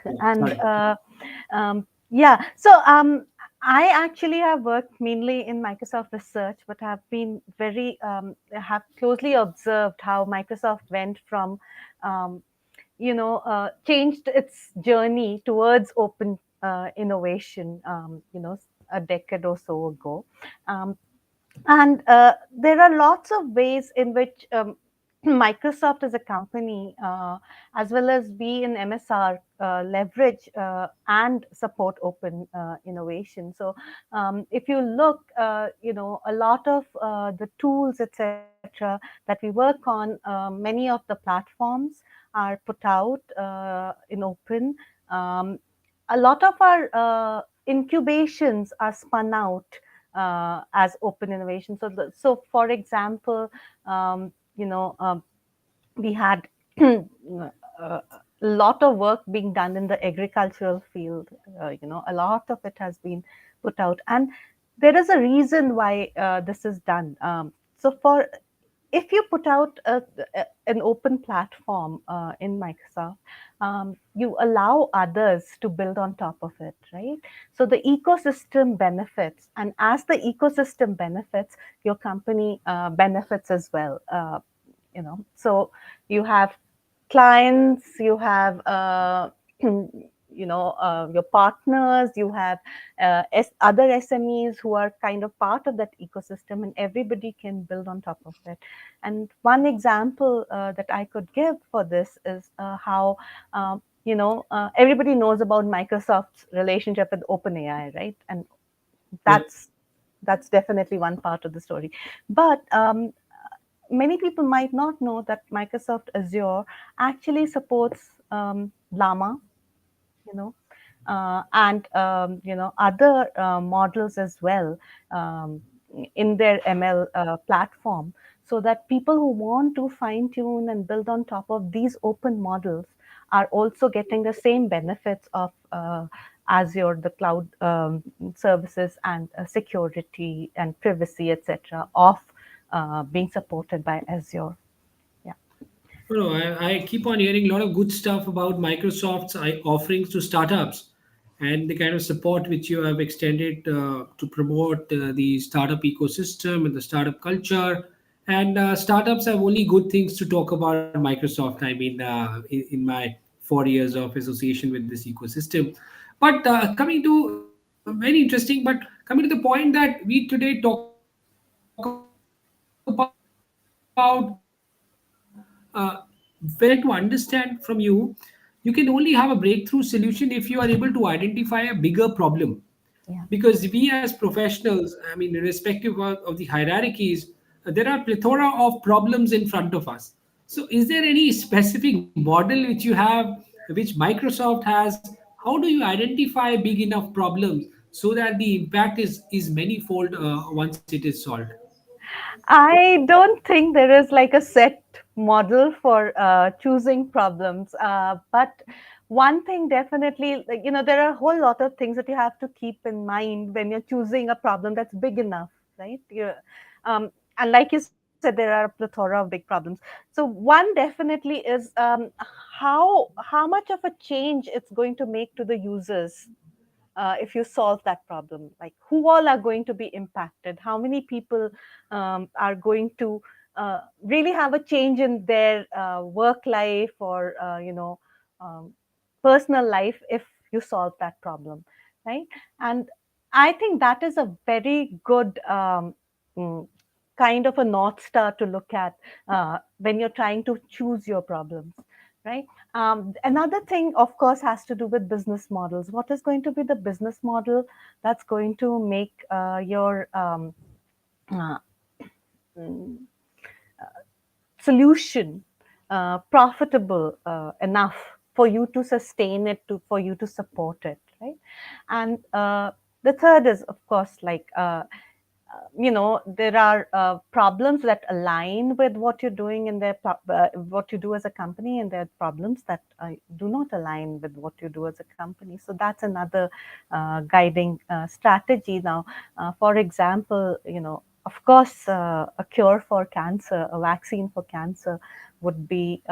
and Sorry. yeah. So I actually have worked mainly in Microsoft research, but have been have closely observed how Microsoft went from um, changed its journey towards open innovation, a decade or so ago. Um, and there are lots of ways in which Microsoft as a company, as well as we in MSR, leverage and support open innovation. So, if you look, a lot of the tools, etc., that we work on, many of the platforms are put out in open. Um, a lot of our incubations are spun out as open innovation. So for example, we had a lot of work being done in the agricultural field. A lot of it has been put out, and there is a reason why this is done. So for if you put out an open platform in Microsoft, you allow others to build on top of it, right? So the ecosystem benefits, and as the ecosystem benefits, your company benefits as well. So you have clients, you have your partners, you have other SMEs who are kind of part of that ecosystem, and everybody can build on top of it. And one example that I could give for this is how everybody knows about Microsoft's relationship with OpenAI, right? And Yeah. that's definitely one part of the story. But many people might not know that Microsoft Azure actually supports Llama, you know, and other models as well, um, in their ML platform, so that people who want to fine tune and build on top of these open models are also getting the same benefits of Azure, the cloud services, and security and privacy, etc., of being supported by Azure. Yeah. No, I keep on hearing a lot of good stuff about Microsoft's offerings to startups and the kind of support which you have extended to promote the startup ecosystem and the startup culture. And startups have only good things to talk about Microsoft. I mean, in my 4 years of association with this ecosystem. But coming to very interesting, but coming to the point that we today talk about to understand from you, you can only have a breakthrough solution if you are able to identify a bigger problem. Yeah. Because we as professionals, I mean, irrespective of the hierarchies, there are plethora of problems in front of us. So is there any specific model which you have, which Microsoft has? How do you identify big enough problems so that the impact is manifold once it is solved? I don't think there is like a set model for choosing problems. But one thing definitely, like, there are a whole lot of things that you have to keep in mind when you're choosing a problem that's big enough, right? And like you said, there are a plethora of big problems. So one definitely is how much of a change it's going to make to the users if you solve that problem. Like, who all are going to be impacted, how many people are going to really have a change in their work life or um, personal life if you solve that problem, right? And I think that is a very good mm, kind of a north star to look at when you're trying to choose your problems, right? Another thing, of course, has to do with business models. What is going to be the business model that's going to make your uh, mm, solution profitable enough for you to sustain it, to for you to support it, right? And the third is, of course, like there are problems that align with what you're doing in what you do as a company, and there are problems that do not align with what you do as a company. So that's another guiding strategy. Now, for example, of course, a cure for cancer, a vaccine for cancer would be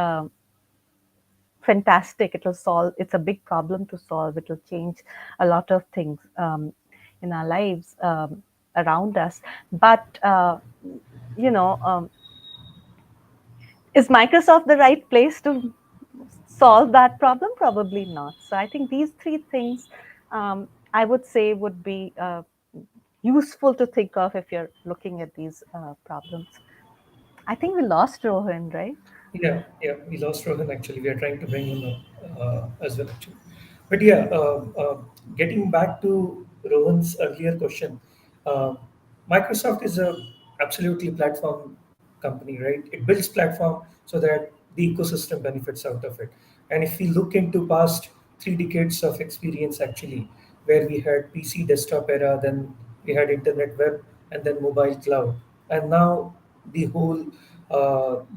fantastic. It'll solve, it's a big problem to solve. It'll change a lot of things in our lives around us. But, you know, um, is Microsoft the right place to solve that problem? Probably not. So I think these three things I would say would be useful to think of if you're looking at these problems. I think we lost Rohan, right? Yeah, we lost Rohan actually. We are trying to bring him up as well actually. But yeah, getting back to Rohan's earlier question, uh, Microsoft is a absolutely platform company, right? It builds platform so that the ecosystem benefits out of it. And if we look into past 3 decades of experience actually, where we had PC desktop era, then we had internet web, and then mobile cloud, and now the whole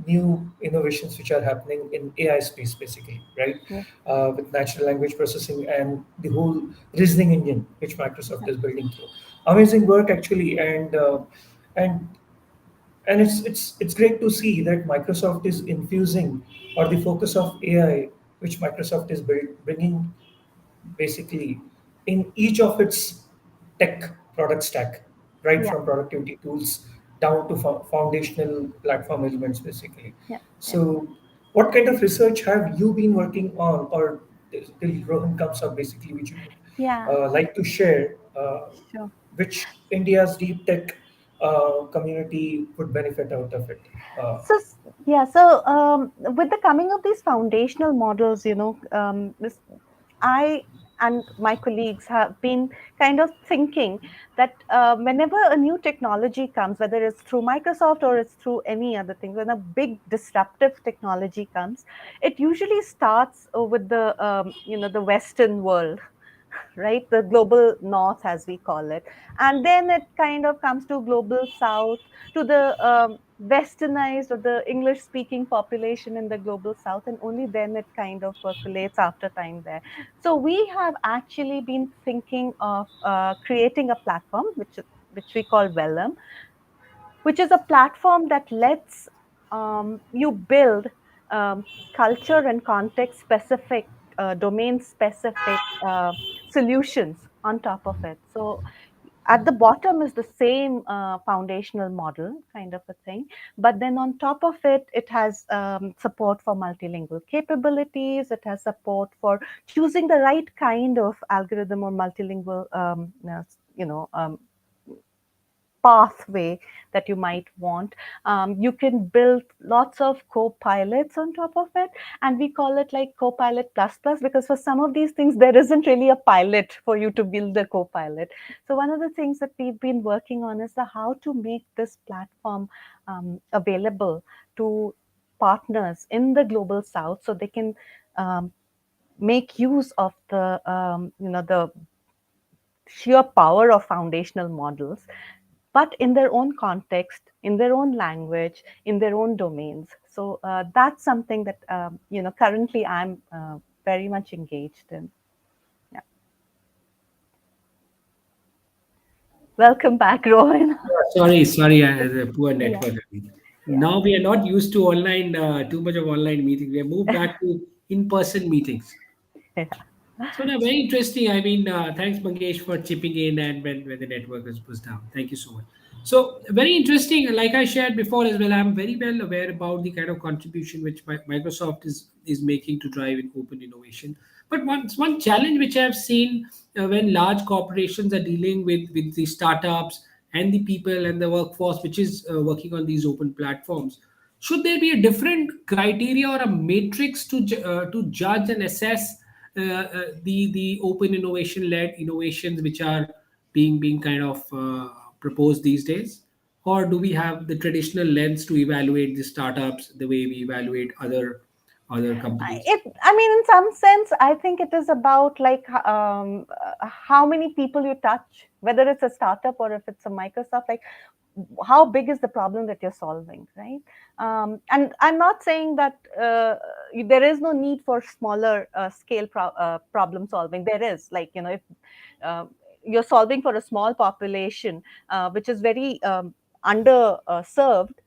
new innovations which are happening in AI space, basically, right? Yeah. With natural language processing and the whole reasoning engine which Microsoft Yeah. is building through. Amazing work, actually, and and it's great to see that Microsoft is infusing, or the focus of AI, which Microsoft is bringing basically in each of its tech product stack, right Yeah. from productivity tools down to foundational platform elements, basically. Yeah. Yeah. So, what kind of research have you been working on, or till Rohan comes up, basically, which you would Yeah. like to share, Sure. which India's deep tech community would benefit out of it? So yeah, so with the coming of these foundational models, I and my colleagues have been kind of thinking that whenever a new technology comes, whether it's through Microsoft or it's through any other thing, when a big disruptive technology comes, it usually starts with the Western world, right? The global north, as we call it. And then it kind of comes to global south, to the westernized or the English speaking population in the global south. And only then it kind of percolates after time there. So we have actually been thinking of creating a platform, which we call Vellum, which is a platform that lets you build culture and context specific, domain specific solutions on top of it. So at the bottom is the same foundational model kind of a thing, but then on top of it, it has support for multilingual capabilities. It has support for choosing the right kind of algorithm or multilingual pathway that you might want. You can build lots of co-pilots on top of it, and we call it like Copilot plus plus, because for some of these things there isn't really a pilot for you to build a co-pilot. So one of the things that we've been working on is the how to make this platform available to partners in the global south, so they can make use of the sheer power of foundational models, but in their own context, in their own language, in their own domains. So that's something that currently I'm very much engaged in. Yeah. Welcome back, Rohan. Sorry, the poor Yeah, network. yeah, Now we are not used to online, too much of online meetings. We have moved back to in-person meetings. yeah. So now very interesting. I mean, thanks Mangesh for chipping in and when the network was down. Thank you so much. So very interesting. Like I shared before as well, I'm very well aware about the kind of contribution which Microsoft is making to drive in open innovation. But one challenge which I've seen when large corporations are dealing with the startups and the people and the workforce which is working on these open platforms, should there be a different criteria or a matrix to judge and assess the open innovation led innovations which are being kind of proposed these days, or do we have the traditional lens to evaluate the startups the way we evaluate other companies? I mean, in some sense, I think it is about like how many people you touch, whether it's a startup or if it's a Microsoft, like how big is the problem that you're solving, right? And I'm not saying that there is no need for smaller scale problem solving. There is, like, if uh, you're solving for a small population which is very under served,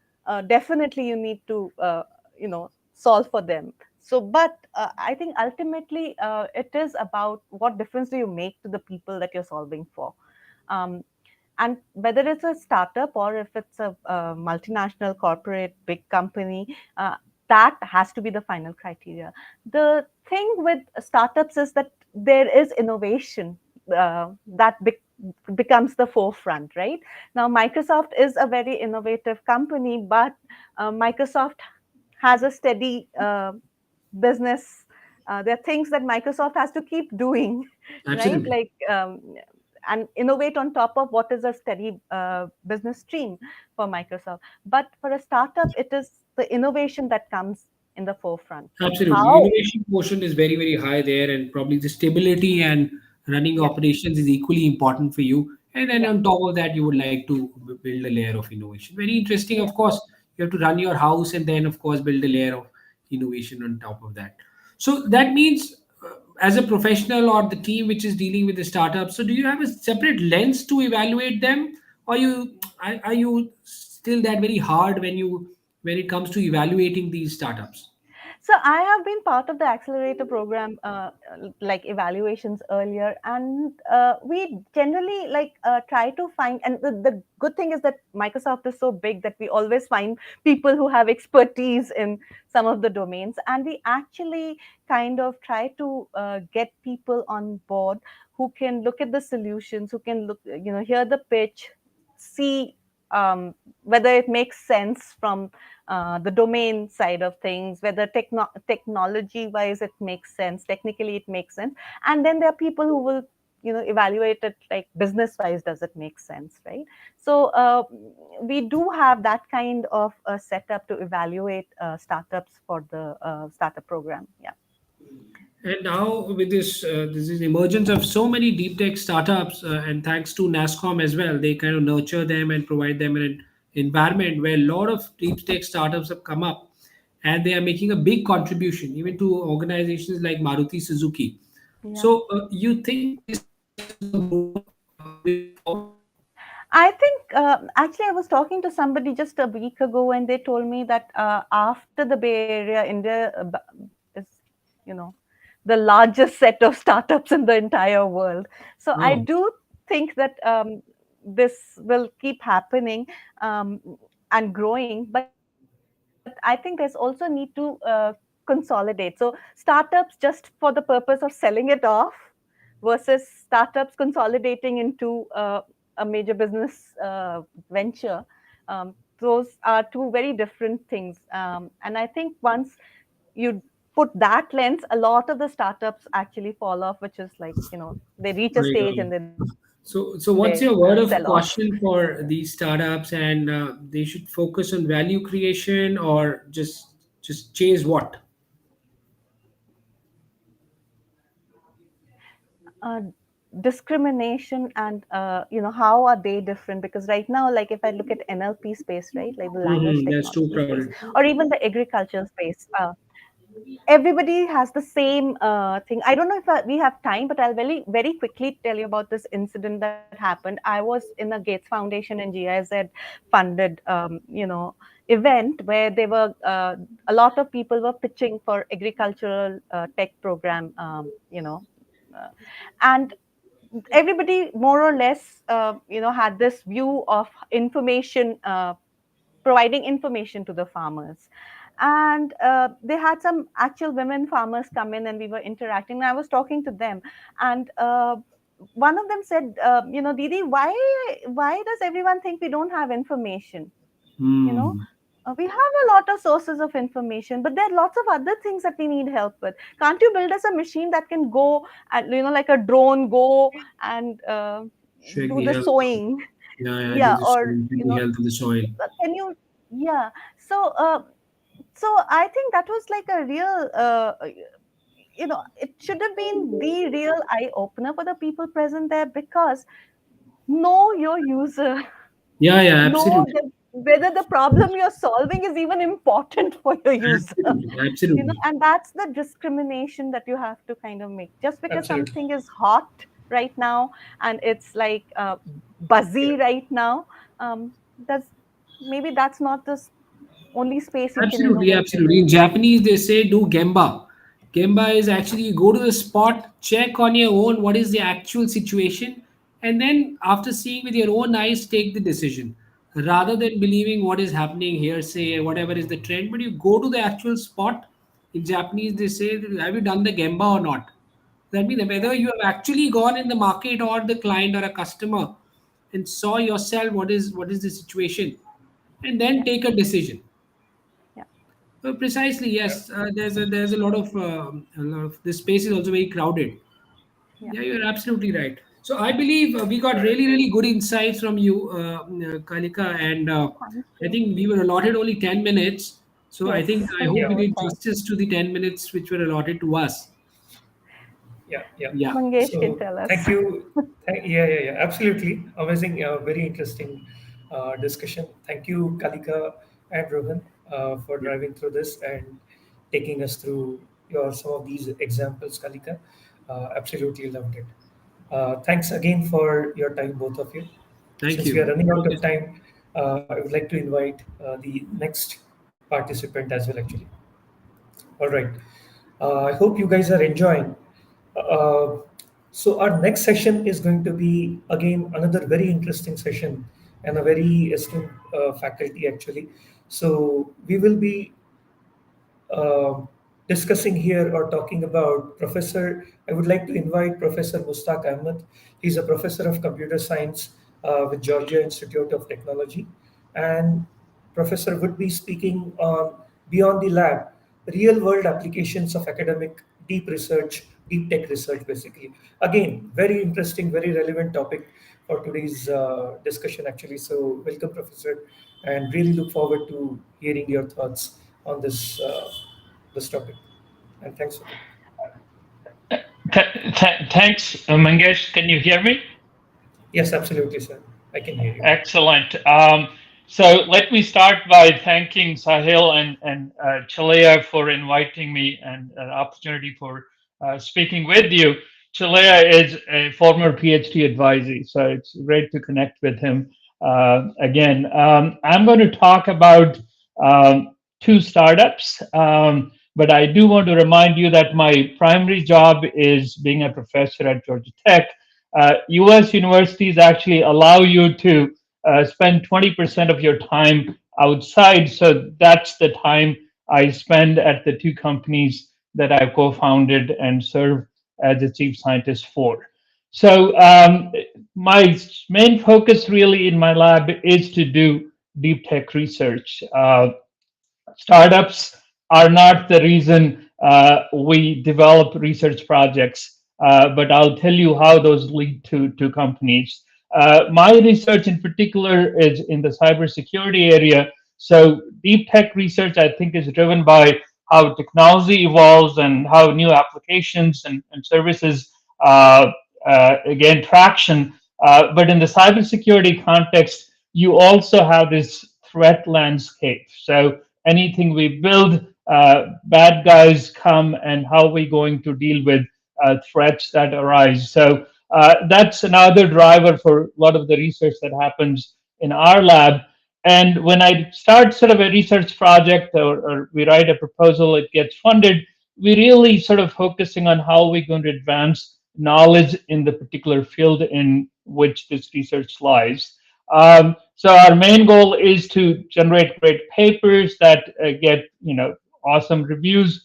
definitely you need to solve for them. So, but I think ultimately it is about what difference do you make to the people that you're solving for. um, and whether it's a startup or if it's a multinational corporate big company, that has to be the final criteria. The thing with startups is that there is innovation that becomes the forefront, right? Now Microsoft is a very innovative company, but Microsoft has a steady business. There are things that Microsoft has to keep doing, right? Absolutely. Like, and innovate on top of what is a steady business stream for Microsoft. But for a startup, it is the innovation that comes in the forefront. Absolutely. How? Innovation quotient is very, very high there, and probably the stability and running Yeah, operations is equally important for you. And then yeah, on top of that, you would like to build a layer of innovation. Very interesting. yeah. Of course, you have to run your house and then, of course, build a layer of innovation on top of that. So that means, as a professional or the team which is dealing with the startup, so do you have a separate lens to evaluate them, or are you still that very hard when it comes to evaluating these startups? So I have been part of the accelerator program, like evaluations earlier, and we generally like try to find. And the good thing is that Microsoft is so big that we always find people who have expertise in some of the domains, and we actually kind of try to get people on board who can look at the solutions, who can look, hear the pitch, see whether it makes sense from the domain side of things, whether technology wise it makes sense, technically it makes sense. And then there are people who will evaluate it like business wise, does it make sense, right? So we do have that kind of setup to evaluate startups for the startup program. Yeah. And now with this is emergence of so many deep tech startups, and thanks to Nasscom as well, they kind of nurture them and provide them an environment where a lot of deep tech startups have come up, and they are making a big contribution even to organizations like Maruti Suzuki. Yeah. So you think this is a growth way forward? I think actually I was talking to somebody just a week ago, and they told me that after the Bay Area, India is, you know, the largest set of startups in the entire world. So I Wow. do think that this will keep happening and growing. But I think there's also need to consolidate. So startups just for the purpose of selling it off versus startups consolidating into a major business venture. Those are two very different things. And I think once you put that lens, a lot of the startups actually fall off, which is like, they reach a My stage God. and then So they what's your word sell of off. caution for these startups? And they should focus on value creation, or just chase what? uh, Discrimination and how are they different, because right now, like if I look at NLP space, right, like the language That's too technology space, crowded. or even the agriculture space, everybody has the same thing. I don't know if we have time, but I'll very very quickly tell you about this incident that happened. I was in a Gates Foundation and GIZ funded event where they were a lot of people were pitching for agricultural tech program, uh, and everybody more or less, had this view of information, providing information to the farmers. And they had some actual women farmers come in, and we were interacting. And I was talking to them, and one of them said, Didi, why does everyone think we don't have information? You know, Hmm. we have a lot of sources of information, but there are lots of other things that we need help with. Can't you build us a machine that can go and, like a drone, go and Check do the the health. sowing? Yeah, do Yeah, the or, soil, check the health of the soil. can you, yeah. So, I think that was like a real, it should have been the real eye opener for the people present there, because know your user. Yeah, Know absolutely. that whether the problem you're solving is even important for your user. Absolutely. And that's the discrimination that you have to kind of make. Just because Absolutely. something is hot right now, and it's like buzzy Yeah. right now, that's maybe that's not the only space you can Absolutely, innovate in. absolutely. In Japanese, they say do gemba. Gemba is actually you go to the spot, check on your own what is the actual situation, and then after seeing with your own eyes, take the decision rather than believing what is happening here, say whatever is the trend. But you go to the actual spot. In Japanese, they say, have you done the gemba or not? That means Yeah, whether you have actually gone in the market or the client or a customer and saw yourself what is the situation, and then yeah, take a decision. yeah, Precisely, Yeah. yes. There's a lot of this space is also very crowded. yeah. Yeah, you're absolutely right. So I believe we got really good insights from you, Kalika, and Thank I you. think we were allotted only 10 minutes. So I Yes, think I we hope Yeah. we know. did Thank you. justice to the 10 minutes which were allotted to us. Yeah, yeah. Yeah, Mangesh can So tell thank us. you. Yeah. Absolutely amazing. Very interesting discussion. Thank you, Kalika and Rohan, for yeah. driving through this and taking us through your some of these examples, Kalika. Absolutely loved it. Thanks again for your time, both of you. Thank Since we are you. running out of Okay. time, I would like to invite the next participant as well, actually. All right. I hope you guys are enjoying. Uh, so our next session is going to be again another very interesting session and a very esteemed faculty actually. So we will be uh, discussing here or talking about Professor, I would like to invite Professor Mustaq Ahmed. He's a professor of computer science with Georgia Institute of Technology. And Professor would be speaking on Beyond the Lab, real world applications of academic deep research, deep tech research, basically. Again, very interesting, very relevant topic for today's discussion, actually. So, welcome, Professor, and really look forward to hearing your thoughts on this topic. And thanks for that. Thanks, Mangesh. Can you hear me? Yes, absolutely, sir. I can hear you. Excellent. So let me start by thanking Sahil and Chalea for inviting me and an opportunity for speaking with you. Chalea is a former PhD advisee, so it's great to connect with him again. I'm going to talk about two startups, but I do want to remind you that my primary job is being a professor at Georgia Tech. US universities actually allow you to spend 20% of your time outside. So that's the time I spend at the two companies that I co founded and serve as the chief scientist for. So, my main focus really in my lab is to do deep tech research. Startups are not the reason we develop research projects, but I'll tell you how those lead to companies. My research in particular is in the cybersecurity area. So deep tech research, I think, is driven by how technology evolves and how new applications and services gain traction. But in the cybersecurity context, you also have this threat landscape. So anything we build, bad guys come, and how we going to deal with threats that arise. So that's another driver for a lot of the research that happens in our lab. And when I start sort of a research project or we write a proposal, it gets funded. We really sort of focusing on how we're going to advance knowledge in the particular field in which this research lies. So our main goal is to generate great papers that get awesome reviews,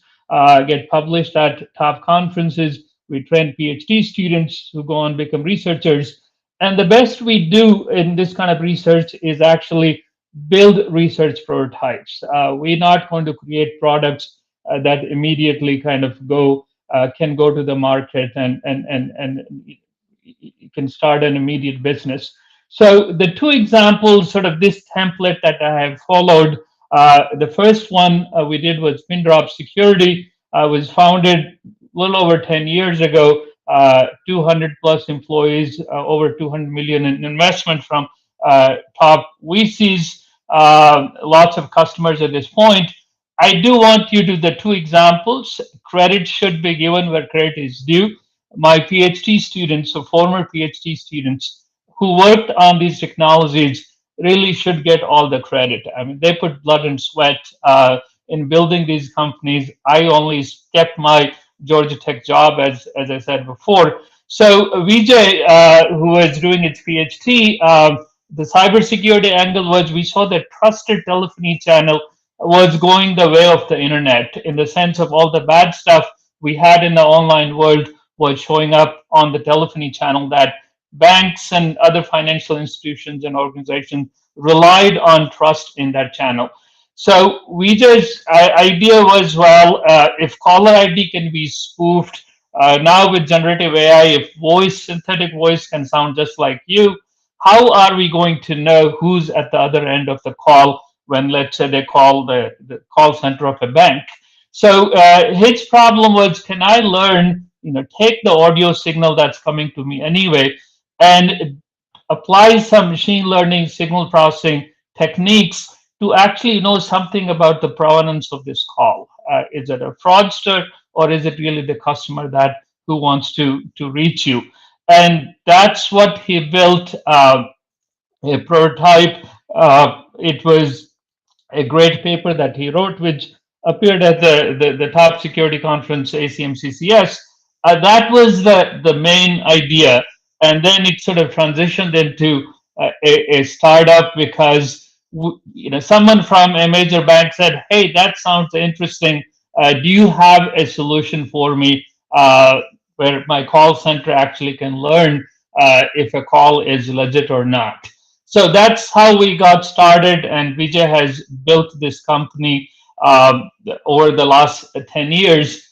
get published at top conferences. We train PhD students who go on become researchers, and the best we do in this kind of research is actually build research prototypes. We're not going to create products that immediately kind of can go to the market and you can start an immediate business. So the two examples, sort of this template that I have followed, the first one we did was Pindrop Security, was founded a little over 10 years ago, 200 plus employees, over 200 million in investment from top VCs, lots of customers at this point. I do want you to the two examples. Credit should be given where credit is due. My PhD students, so former PhD students who worked on these technologies, really should get all the credit. I mean, they put blood and sweat in building these companies. I only kept my Georgia Tech job, as I said before. So Vijay, who was doing its PhD, the cybersecurity angle was we saw that trusted telephony channel was going the way of the internet in the sense of all the bad stuff we had in the online world was showing up on the telephony channel, that banks and other financial institutions and organizations relied on trust in that channel. So Vijay's idea was, well, if caller ID can be spoofed, now with generative AI, if synthetic voice can sound just like you, how are we going to know who's at the other end of the call when, let's say, they call the call center of a bank? So his problem was, can I learn, take the audio signal that's coming to me anyway and apply some machine learning signal processing techniques to actually know something about the provenance of this call. Is it a fraudster, or is it really the customer that who wants to reach you? And that's what he built, a prototype. It was a great paper that he wrote, which appeared at the top security conference, ACMCCS. That was the main idea. And then it sort of transitioned into a startup because someone from a major bank said, hey, that sounds interesting. Do you have a solution for me where my call center actually can learn if a call is legit or not? So that's how we got started, and Vijay has built this company over the last 10 years.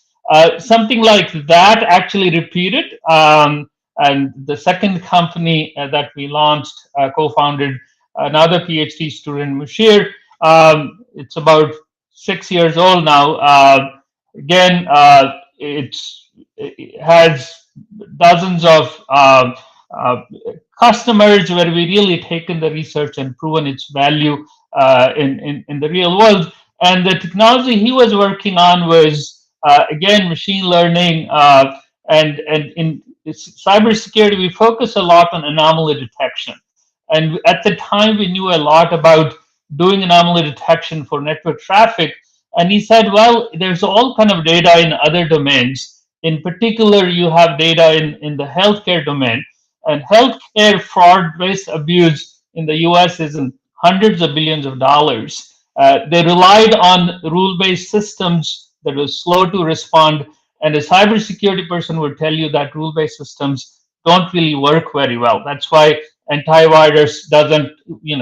Something like that actually repeated. And the second company that we launched, co-founded another PhD student, Mushir. It's about 6 years old now. Again, it has dozens of customers where we really taken the research and proven its value in the real world. And the technology he was working on was, again, machine learning. And in cybersecurity, we focus a lot on anomaly detection. And at the time, we knew a lot about doing anomaly detection for network traffic. And he said, well, there's all kind of data in other domains. In particular, you have data in the healthcare domain. And healthcare fraud, waste, abuse in the US is in hundreds of billions of dollars. They relied on rule-based systems that were slow to respond. And a cybersecurity person would tell you that rule-based systems don't really work very well. That's why antivirus doesn't,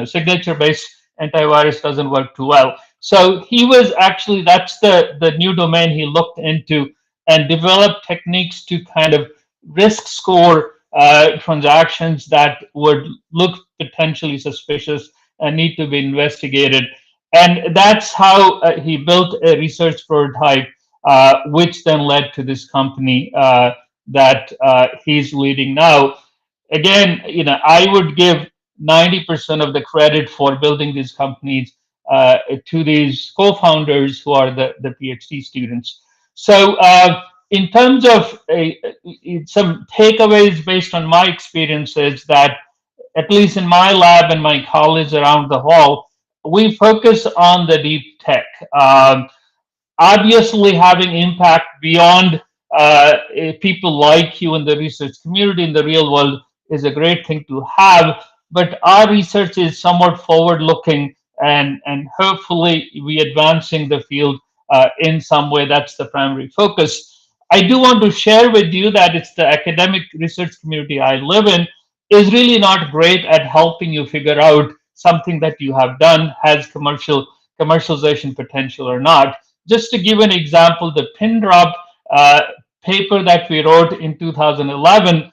signature-based antivirus doesn't work too well. So he was actually, that's the new domain he looked into and developed techniques to kind of risk score transactions that would look potentially suspicious and need to be investigated. And that's how he built a research prototype, which then led to this company that he's leading now. Again, I would give 90% of the credit for building these companies to these co-founders who are the PhD students. So in terms of some takeaways based on my experiences, that at least in my lab and my colleagues around the hall, we focus on the deep tech. Obviously having impact beyond people like you in the research community in the real world is a great thing to have. But our research is somewhat forward looking, and hopefully we advancing the field in some way. That's the primary focus. I do want to share with you that it's the academic research community I live in is really not great at helping you figure out something that you have done has commercialization potential or not. Just to give an example, the pin drop uh, paper that we wrote in 2011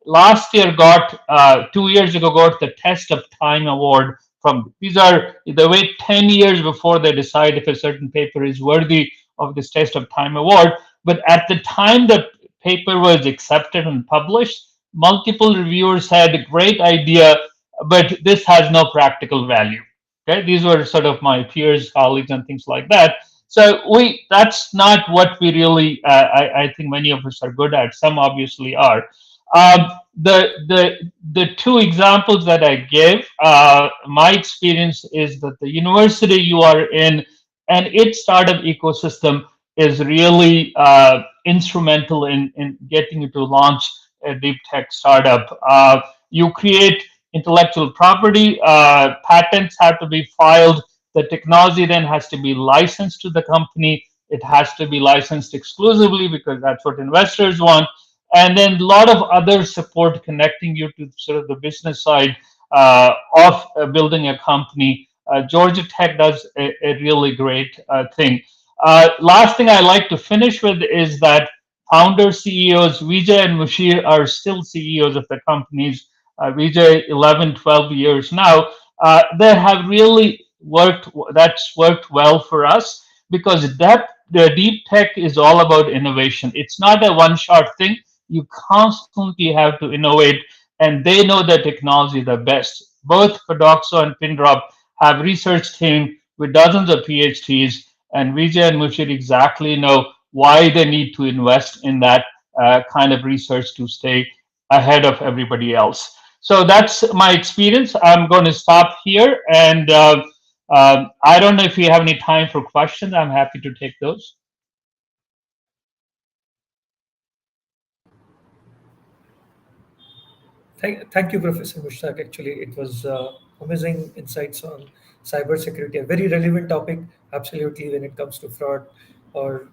last year got 2 years ago got the test of time award from these are they wait 10 years before they decide if a certain paper is worthy of this test of time award. But at the time the paper was accepted and published, multiple reviewers had a great idea, but this has no practical value. Okay, these were sort of my peers, colleagues, and things like that. So that's not what we really. I think many of us are good at. Some obviously are. Um, the two examples that I give, my experience is that the university you are in and its startup ecosystem is really instrumental in getting you to launch a deep tech startup. You create intellectual property, patents have to be filed, the technology then has to be licensed to the company. It has to be licensed exclusively because that's what investors want. And then a lot of other support connecting you to sort of the business side of building a company. Georgia Tech does a really great thing. Last thing I like to finish with is that founder CEOs Vijay and Mushir are still CEOs of the companies. Vijay 11, 12 years now. They have really that's worked well for us because the deep tech is all about innovation. It's not a one shot thing. You constantly have to innovate, and they know the technology the best. Both Padoxo and Pindrop have research team with dozens of PhDs, and Vijay and Mushir exactly know why they need to invest in that kind of research to stay ahead of everybody else. So that's my experience. I'm going to stop here, and I don't know if you have any time for questions. I'm happy to take those. Thank you, Professor Mushtaq. Actually, it was amazing insights on cybersecurity, a very relevant topic, absolutely, when it comes to fraud or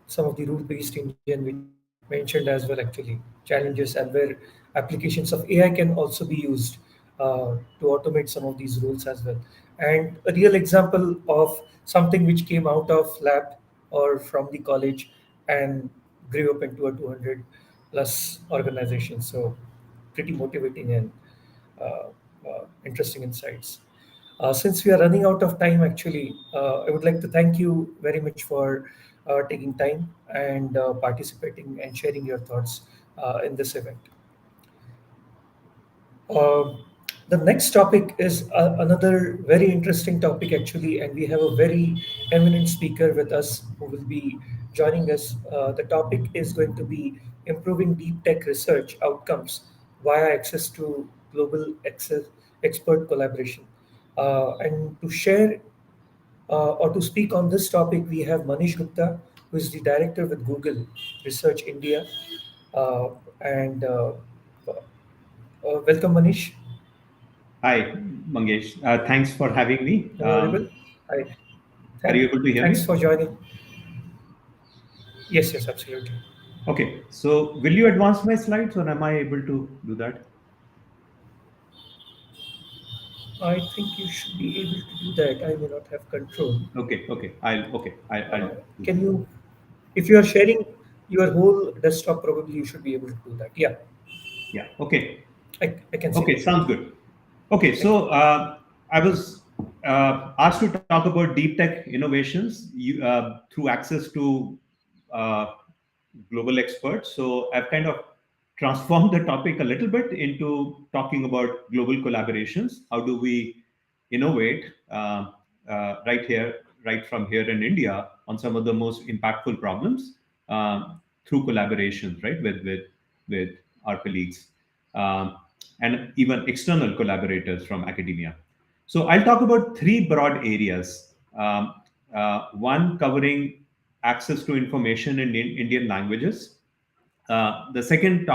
some of the rule-based engine which you mentioned as well, actually, challenges and where applications of AI can also be used to automate some of these rules as well. And a real example of something which came out of lab or from the college and grew up into a 200 plus organization. So pretty motivating and uh, interesting insights. Since we are running out of time, actually, I would like to thank you very much for taking time and participating and sharing your thoughts in this event. Um the next topic is another very interesting topic, actually, and we have a very eminent speaker with us who will be joining us. The topic is going to be improving deep tech research outcomes via access to global access, expert collaboration. And to share or to speak on this topic, we have Manish Gupta, who is the director with Google Research India. Uh, and Welcome, Manish. Hi, Mangesh. Thanks for having me. Am I audible? Hi. Are you able to hear Thanks me? for joining. Yes, yes, absolutely. Okay. So, will you advance my slides, or am I able to do that? I think you should be able to do that. I may not have control. Okay. Okay. I'll do Can that. you, if you are sharing your whole desktop, probably you should be able to do that. Yeah, Yeah. Okay. I can see Okay. that. Sounds good. Okay. Thank you. So, I was asked to talk about deep tech innovations through access to uh, global experts. So I've kind of transformed the topic a little bit into talking about global collaborations. How do we innovate right here, right from here in India, on some of the most impactful problems through collaborations, right, with our colleagues um, and even external collaborators from academia. So I'll talk about three broad areas. One covering access to information in Indian languages. The second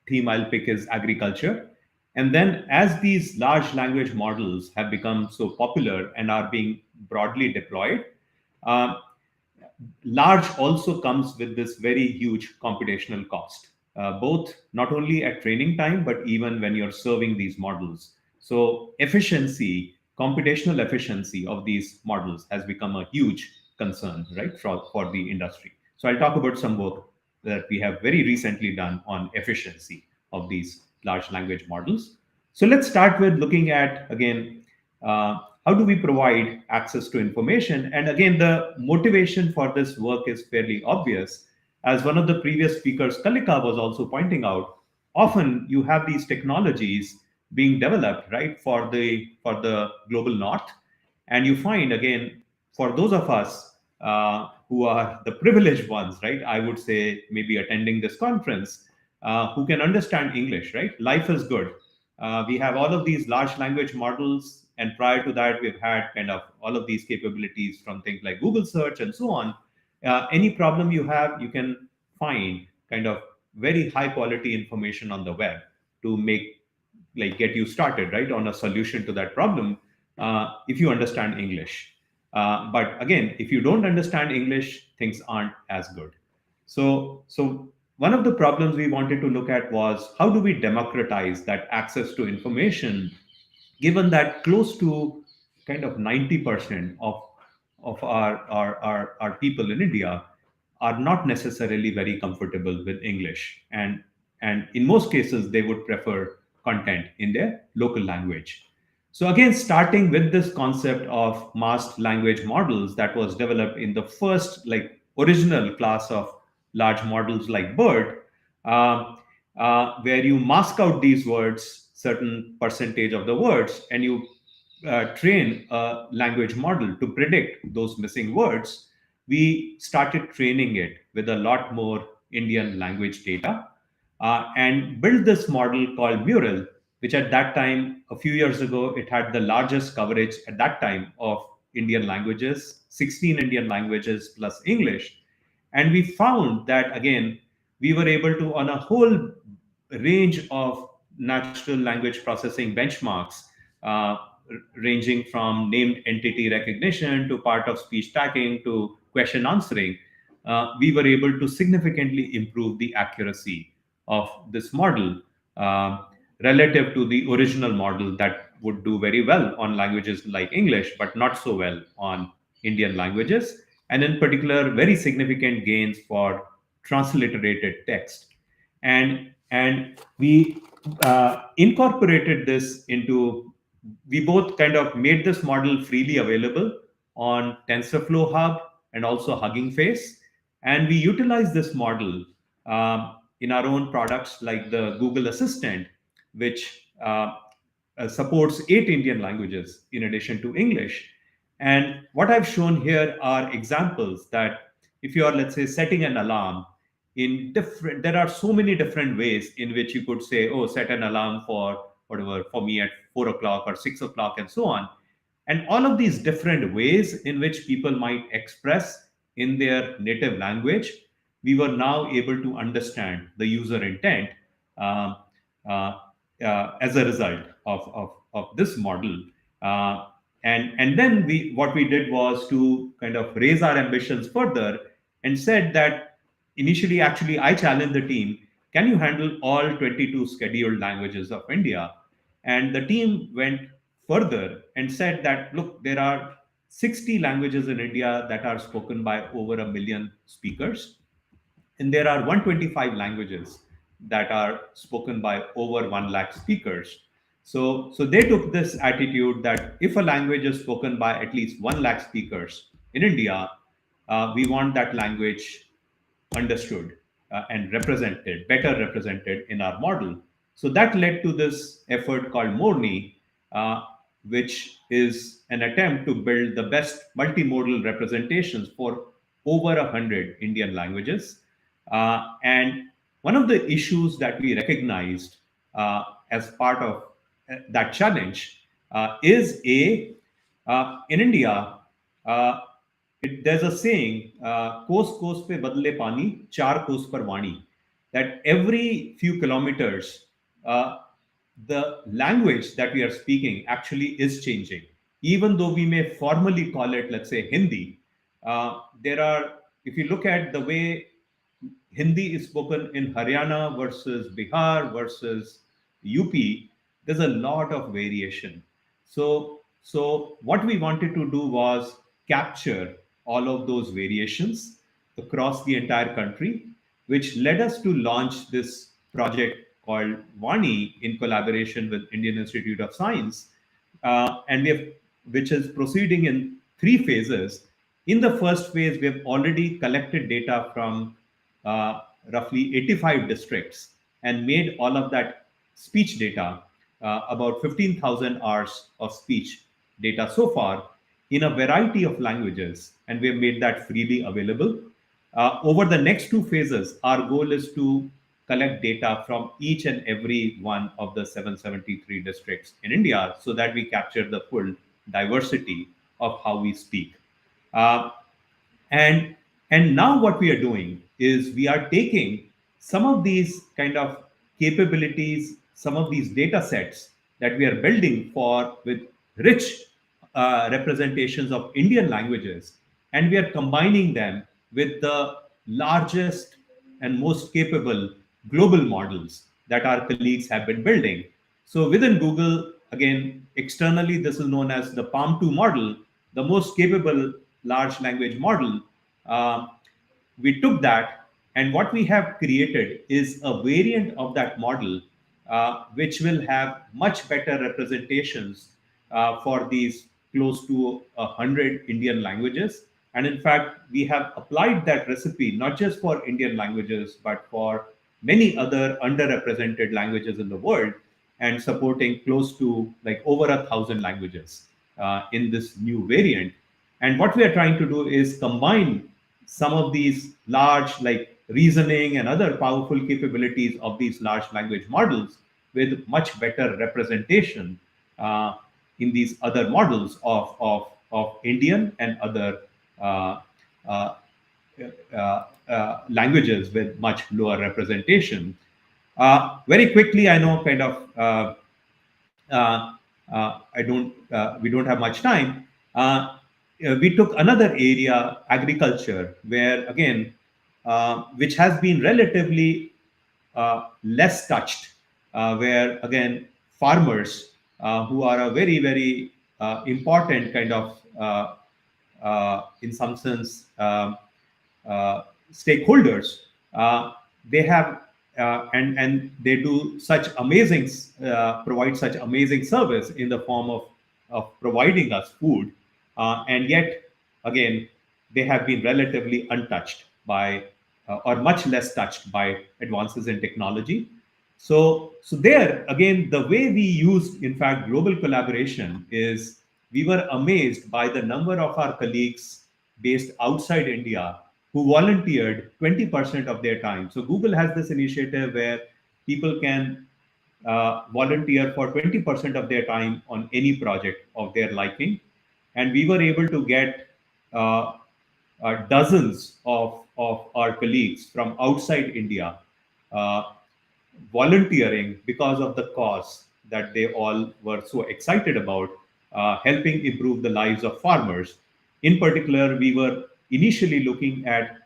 theme I'll pick is agriculture. And then as these large language models have become so popular and are being broadly deployed, uh, large also comes with this very huge computational cost, both not only at training time, but even when you're serving these models. So computational efficiency of these models has become a huge concern, right, for the industry. So I'll talk about some work that we have very recently done on efficiency of these large language models. So let's start with looking at, again, how do we provide access to information? And again, the motivation for this work is fairly obvious. As one of the previous speakers, Kalika, was also pointing out, often you have these technologies being developed, right, for the global north. And you find, again, for those of us who are the privileged ones, right, I would say maybe attending this conference, who can understand English, right? Life is good. We have all of these large language models, and prior to that, we've had kind of all of these capabilities from things like Google search and so on. Any problem you have, you can find kind of very high quality information on the web to get you started, right, on a solution to that problem, if you understand English. But again, if you don't understand English, things aren't as good. So one of the problems we wanted to look at was, how do we democratize that access to information, given that close to kind of 90% of our people in India are not necessarily very comfortable with English. And in most cases, they would prefer content in their local language. So again, starting with this concept of masked language models that was developed in the first, like, original class of large models like BERT, where you mask out these words, certain percentage of the words, and you train a language model to predict those missing words. We started training it with a lot more Indian language data, and built this model called Mural, which at that time, a few years ago, it had the largest coverage at that time of Indian languages, 16 Indian languages plus English. And we found that, again, we were able to, on a whole range of natural language processing benchmarks, uh, ranging from named entity recognition to part of speech tagging to question answering, we were able to significantly improve the accuracy of this model, relative to the original model that would do very well on languages like English, but not so well on Indian languages. And in particular, very significant gains for transliterated text. And we incorporated this into, we both kind of made this model freely available on TensorFlow Hub and also Hugging Face. And we utilize this model in our own products like the Google Assistant, which supports 8 Indian languages in addition to English. And what I've shown here are examples that if you are, let's say, setting an alarm, there are so many different ways in which you could say, oh, set an alarm for whatever, for me at 4 o'clock or 6 o'clock and so on. And all of these different ways in which people might express in their native language, we were now able to understand the user intent, um, uh, as a result of this model. And then what we did was to kind of raise our ambitions further and said that initially, actually, I challenged the team, can you handle all 22 scheduled languages of India? And the team went further and said that, look, there are 60 languages in India that are spoken by over 1 million speakers. And there are 125 languages that are spoken by over 1 lakh speakers. So they took this attitude that if a language is spoken by at least 1 lakh speakers in India, we want that language understood and better represented in our model. So that led to this effort called Morni, which is an attempt to build the best multimodal representations for over 100 Indian languages. And one of the issues that we recognized as part of that challenge is in India, there's a saying, "Kos kos pe badle pani, char kos par vani," that every few kilometers, the language that we are speaking actually is changing. Even though we may formally call it, let's say, Hindi, there are, if you look at the way Hindi is spoken in Haryana versus Bihar versus UP, there's a lot of variation. So what we wanted to do was capture all of those variations across the entire country, which led us to launch this project called Vani in collaboration with Indian Institute of Science, and we have, which is proceeding in three phases. In the first phase, we have already collected data from uh, roughly 85 districts and made all of that speech data, about 15,000 hours of speech data so far in a variety of languages, and we have made that freely available. Over the next two phases, our goal is to collect data from each and every one of the 773 districts in India so that we capture the full diversity of how we speak. Uh, and and now what we are doing is we are taking some of these kind of capabilities, some of these data sets that we are building for with rich representations of Indian languages, and we are combining them with the largest and most capable global models that our colleagues have been building. So within Google, again, externally, this is known as the Palm 2 model, the most capable large language model. Uh, we took that, and what we have created is a variant of that model, which will have much better representations for these close to 100 Indian languages. And in fact, we have applied that recipe not just for Indian languages, but for many other underrepresented languages in the world, and supporting close to like over 1,000 languages in this new variant. And what we are trying to do is combine some of these large, like reasoning and other powerful capabilities of these large language models with much better representation in these other models of Indian and other uh, uh, languages with much lower representation. Very quickly, I know kind of I don't we don't have much time. We took another area, agriculture, where again, which has been relatively less touched, where again farmers who are a very important kind of in some sense stakeholders, they have and they do such amazing provide such amazing service in the form of providing us food, and yet again they have been relatively untouched by or much less touched by advances in technology. So there again, the way we used, in fact, global collaboration is we were amazed by the number of our colleagues based outside India who volunteered 20% of their time. So Google has this initiative where people can volunteer for 20% of their time on any project of their liking. And we were able to get dozens of our colleagues from outside India uh, volunteering because of the cause that they all were so excited about, helping improve the lives of farmers. In particular, we were initially looking at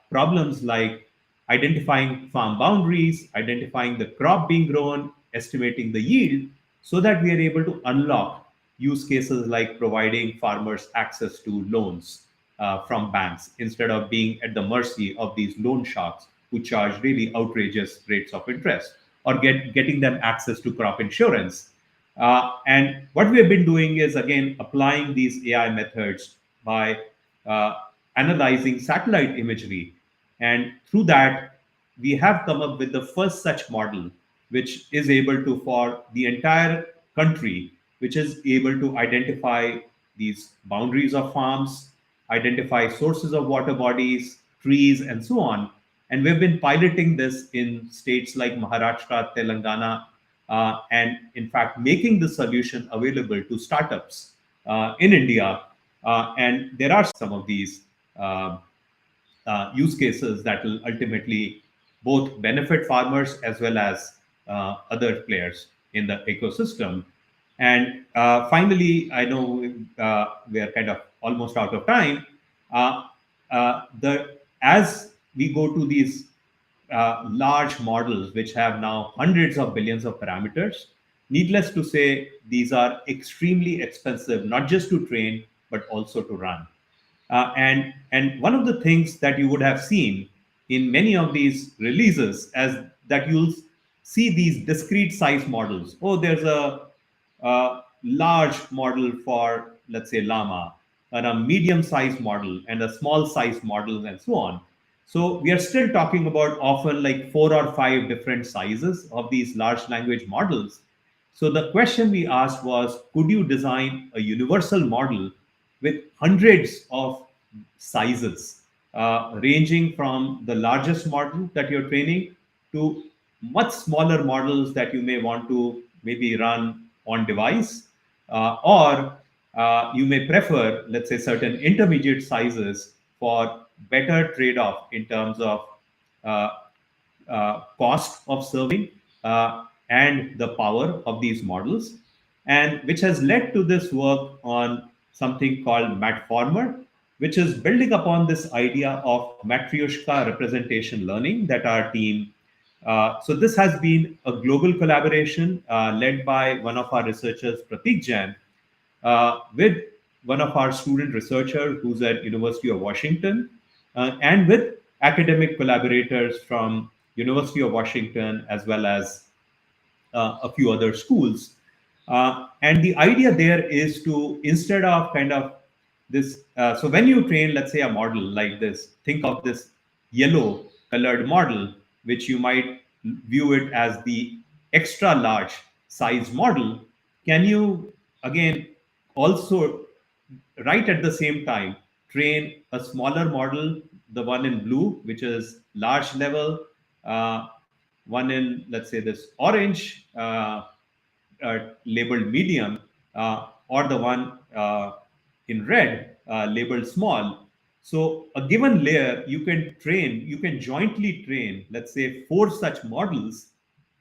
problems like identifying farm boundaries, identifying the crop being grown, estimating the yield, so that we are able to unlock use cases like providing farmers access to loans from banks instead of being at the mercy of these loan sharks who charge really outrageous rates of interest, or getting them access to crop insurance. And what we have been doing is again applying these AI methods by uh, analyzing satellite imagery. And through that, we have come up with the first such model, which is able to, for the entire country, which is able to identify these boundaries of farms, identify sources of water bodies, trees, and so on. And we've been piloting this in states like Maharashtra, Telangana, and in fact, making the solution available to startups in India And there are some of these use cases that will ultimately both benefit farmers as well as other players in the ecosystem. And finally, I know we are kind of almost out of time. The As we go to these large models, which have now hundreds of billions of parameters, needless to say, these are extremely expensive, not just to train but also to run. And one of the things that you would have seen in many of these releases as that you'll see these discrete size models. Oh, there's a large model for, let's say, llama, and a medium sized model and a small sized model, and so on. So we are still talking about often like 4 or 5 different sizes of these large language models. So the question we asked was, could you design a universal model with hundreds of sizes, ranging from the largest model that you're training to much smaller models that you may want to maybe run on device, or you may prefer, let's say, certain intermediate sizes for better trade-off in terms of uh, cost of serving and the power of these models, and which has led to this work on something called Matformer, which is building upon this idea of Matryoshka representation learning that our team. So this has been a global collaboration led by one of our researchers, Pratik Jain, with one of our student researchers who's at University of Washington, and with academic collaborators from University of Washington as well as a few other schools. And the idea there is to, instead of kind of this, so when you train, let's say, a model like this, think of this yellow colored model, which you might view it as the extra large size model. Can you again also, right at the same time, train a smaller model, the one in blue, which is large level, uh, one in, let's say, this orange, labeled medium, or the one in red, labeled small. So a given layer, you can jointly train, let's say, 4 such models.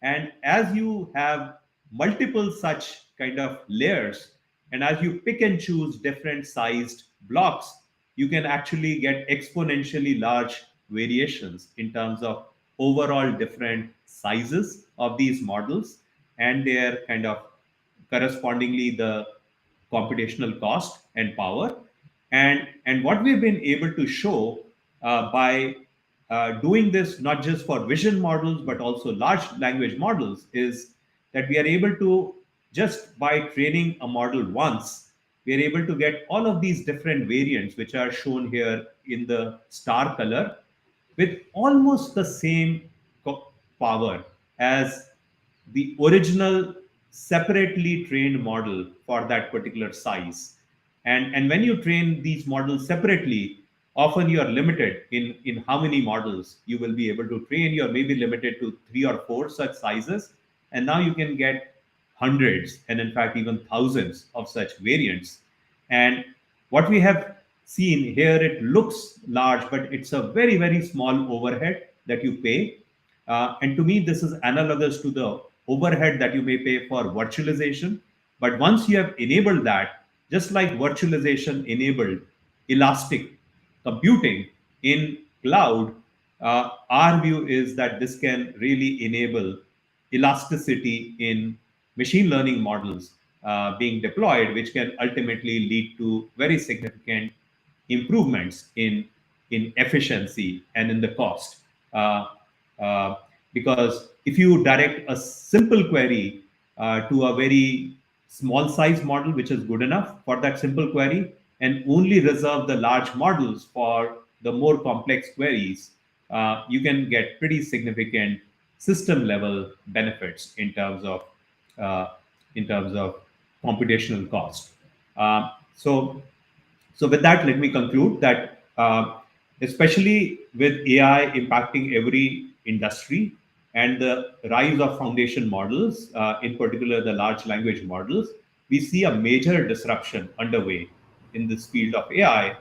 And as you have multiple such kind of layers, and as you pick and choose different sized blocks, you can actually get exponentially large variations in terms of overall different sizes of these models and their kind of correspondingly the computational cost and power. And what we've been able to show by doing this not just for vision models but also large language models is that we are able to, just by training a model once, we are able to get all of these different variants which are shown here in the star color with almost the same power as the original separately trained model for that particular size. And when you train these models separately, often you are limited in how many models you will be able to train. You are maybe limited to 3 or 4 such sizes. And now you can get hundreds and in fact even thousands of such variants. And what we have seen here, it looks large, but it's a very, very small overhead that you pay. And to me, this is analogous to the overhead that you may pay for virtualization. But once you have enabled that, just like virtualization enabled elastic computing in cloud, our view is that this can really enable elasticity in machine learning models being deployed, which can ultimately lead to very significant improvements in efficiency and in the cost. Uh, uh, because if you direct a simple query to a very small size model, which is good enough for that simple query, and only reserve the large models for the more complex queries, you can get pretty significant system level benefits uh, in terms of computational cost. So so with that, let me conclude that especially with AI impacting every industry and the rise of foundation models, in particular the large language models, we see a major disruption underway in this field of AI,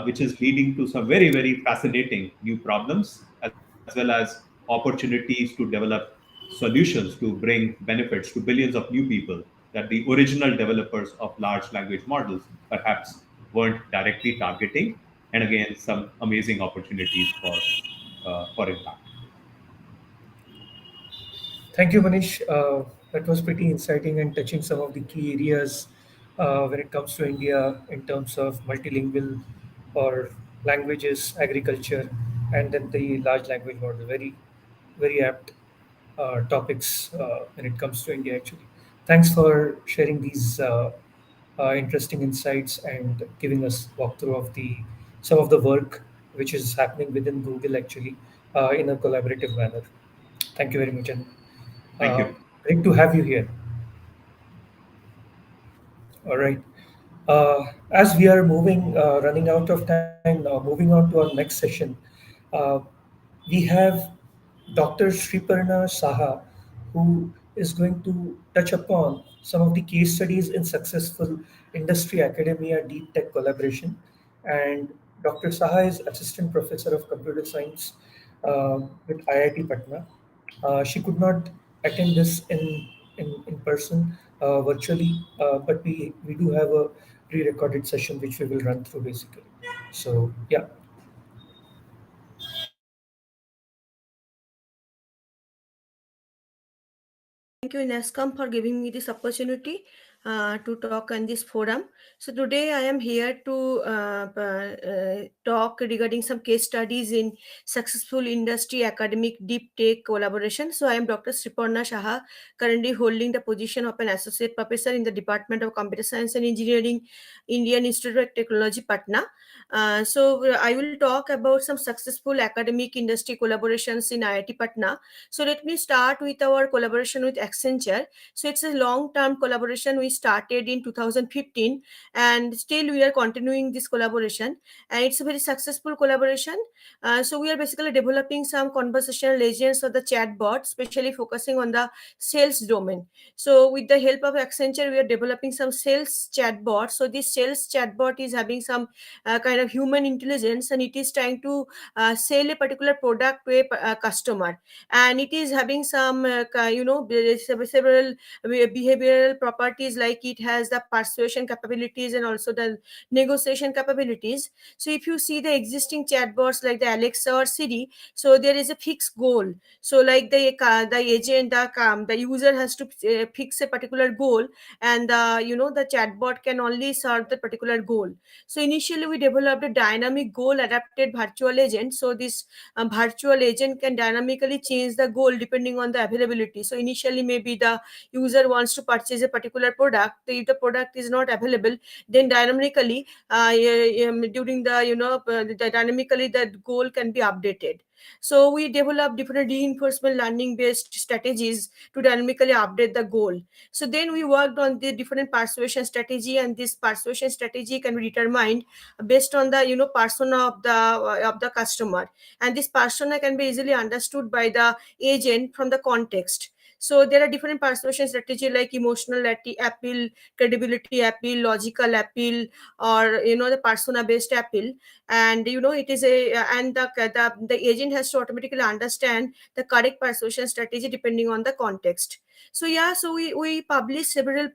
which is leading to some very, very fascinating new problems, as well as opportunities to develop solutions to bring benefits to billions of new people that the original developers of large language models perhaps weren't directly targeting. And again, some amazing opportunities for impact. Thank you, Manish. That was pretty inciting and touching some of the key areas when it comes to India in terms of multilingual or languages, agriculture, and then the large language model. Very, very apt topics when it comes to India, actually. Thanks for sharing these interesting insights and giving us walkthrough of the some of the work which is happening within Google, actually, in a collaborative manner. Thank you very much, and Thank uh, you. great to have you here. All right. As we are running out of time now, moving on to our next session, uh, we have Dr. Sriparna Saha, who is going to touch upon some of the case studies in successful industry academia deep tech collaboration. And Dr. Saha is Assistant Professor of Computer Science with IIT Patna. She could not attend this in person virtually, but we do have a pre-recorded session which we will run through basically. So yeah. Thank you, Nasscom, for giving me this opportunity to talk on this forum. So today I am here to talk regarding some case studies in successful industry academic deep tech collaboration. So I am Dr. Sriparna Saha, currently holding the position of an associate professor in the Department of Computer Science and Engineering, Indian Institute of Technology, Patna. So I will talk about some successful academic industry collaborations in IIT Patna. So let me start with our collaboration with Accenture. So it's a long-term collaboration we started in 2015, and still we are continuing this collaboration, and it's a very successful collaboration. So we are basically developing some conversational agents or the chatbot, especially focusing on the sales domain. So with the help of Accenture, we are developing some sales chatbot. So this sales chatbot is having some kind of human intelligence, and it is trying to sell a particular product to a customer, and it is having some several behavioral properties, like it has the persuasion capabilities and also the negotiation capabilities. So if you see the existing chatbots like the Alexa or Siri, so there is a fixed goal. So like the agent, the user has to fix a particular goal, and the chatbot can only serve the particular goal. So initially we developed a dynamic goal adapted virtual agent. So this virtual agent can dynamically change the goal depending on the availability. So initially maybe the user wants to purchase a particular product. If the product is not available, then dynamically during the dynamically that goal can be updated. So we develop different reinforcement learning based strategies to dynamically update the goal. So then we worked on the different persuasion strategy, and this persuasion strategy can be determined based on the persona of the customer, and this persona can be easily understood by the agent from the context. So there are different persuasion strategy like emotional appeal, credibility appeal, logical appeal, or the persona based appeal. And it is a and the agent has to automatically understand the correct persuasion strategy depending on the context. So yeah, so we published several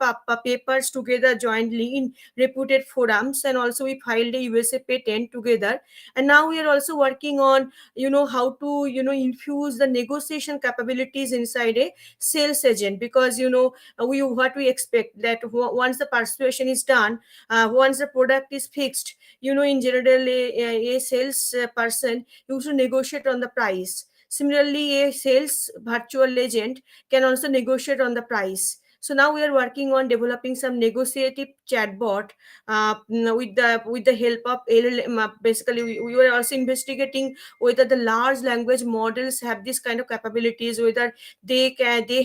papers together jointly in reputed forums, and also we filed a USA patent together. And now we are also working on how to infuse the negotiation capabilities inside a sales agent, because we what we expect that once the persuasion is done, once the product is fixed, in general a sales person used to negotiate on the price. Similarly, a sales virtual agent can also negotiate on the price. So now we are working on developing some negotiative chatbot with the help of LLM. Basically, we were also investigating whether the large language models have this kind of capabilities, whether they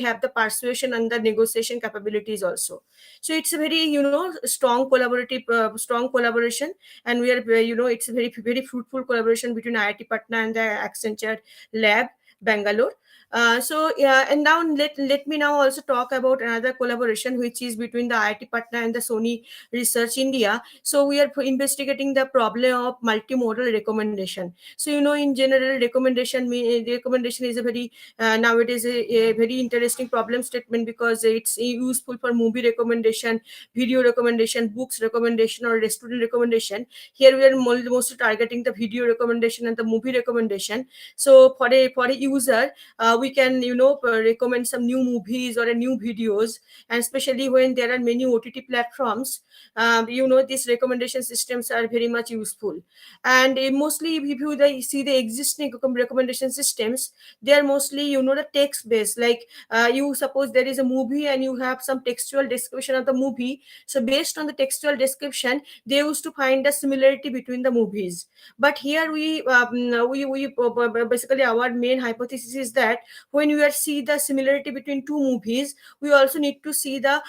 have the persuasion and the negotiation capabilities also. So it's a very strong collaboration, and we are it's a very very fruitful collaboration between IIT Patna and the Accenture lab. Bangalore. So yeah, and now let me now also talk about another collaboration which is between the IIT Patna and the Sony Research India. So we are investigating the problem of multimodal recommendation. So in general, recommendation is a very nowadays a very interesting problem statement, because it's useful for movie recommendation, video recommendation, books recommendation, or restaurant recommendation. Here we are mostly targeting the video recommendation and the movie recommendation. So for a user, we can recommend some new movies or a new videos, and especially when there are many OTT platforms, these recommendation systems are very much useful. And mostly if you see the existing recommendation systems, they are mostly the text based. Like you suppose there is a movie and you have some textual description of the movie, so based on the textual description they used to find the similarity between the movies. But here we basically our main hypothesis is that when we are see the similarity between two movies, we also need to see the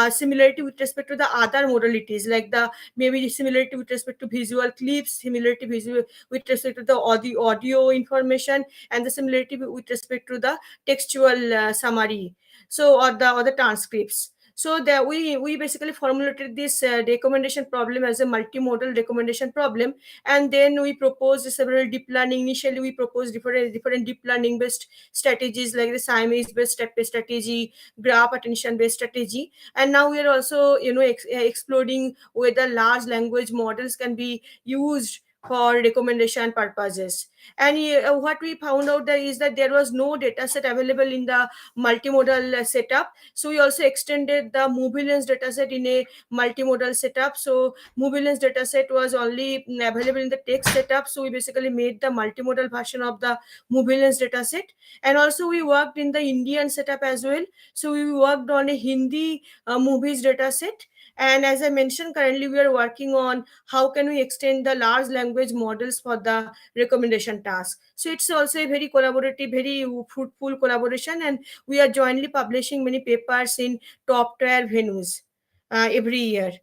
similarity with respect to the other modalities, like the maybe similarity with respect to visual clips, similarity visual with respect to the audio information, and the similarity with respect to the textual summary, so or the transcripts. So that we basically formulated this recommendation problem as a multimodal recommendation problem, and then we proposed several deep learning. Initially we proposed different deep learning based strategies, like the Siamese based strategy, graph attention based strategy, and now we are also exploring whether large language models can be used for recommendation purposes. And what we found out there is that there was no data set available in the multimodal setup. So we also extended the movie lens data set in a multimodal setup. So movie lens data set was only available in the text setup, so we basically made the multimodal version of the movie lens data set. And also we worked in the Indian setup as well. So we worked on a Hindi movies data set. And as I mentioned, currently we are working on how can we extend the large language models for the recommendation task. So it's also a very collaborative, very fruitful collaboration, and we are jointly publishing many papers in top tier venues every year.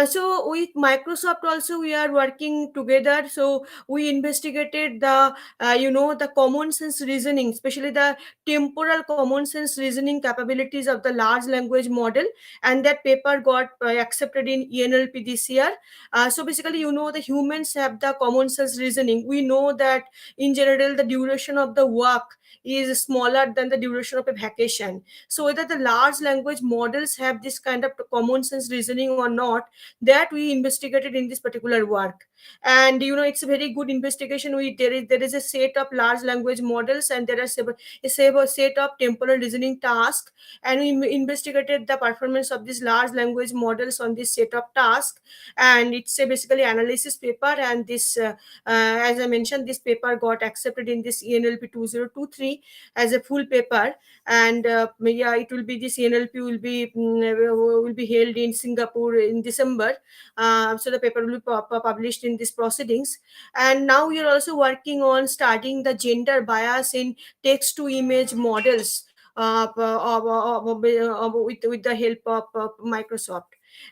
So with Microsoft also we are working together. So we investigated the common sense reasoning, especially the temporal common sense reasoning capabilities of the large language model, and that paper got accepted in ENLP this year. So basically, the humans have the common sense reasoning. We know that in general the duration of the work is smaller than the duration of a vacation. So whether the large language models have this kind of common sense reasoning or not, that we investigated in this particular work. And it's a very good investigation. There is a set of large language models, and there are a set of temporal reasoning tasks, and we investigated the performance of these large language models on this set of tasks. And it's a basically analysis paper, and this as I mentioned, this paper got accepted in this ENLP 2023 as a full paper. And yeah, it will be this ENLP will be held in Singapore in December. So the paper will be published in these proceedings. And now we are also working on studying the gender bias in text to image models with the help of Microsoft.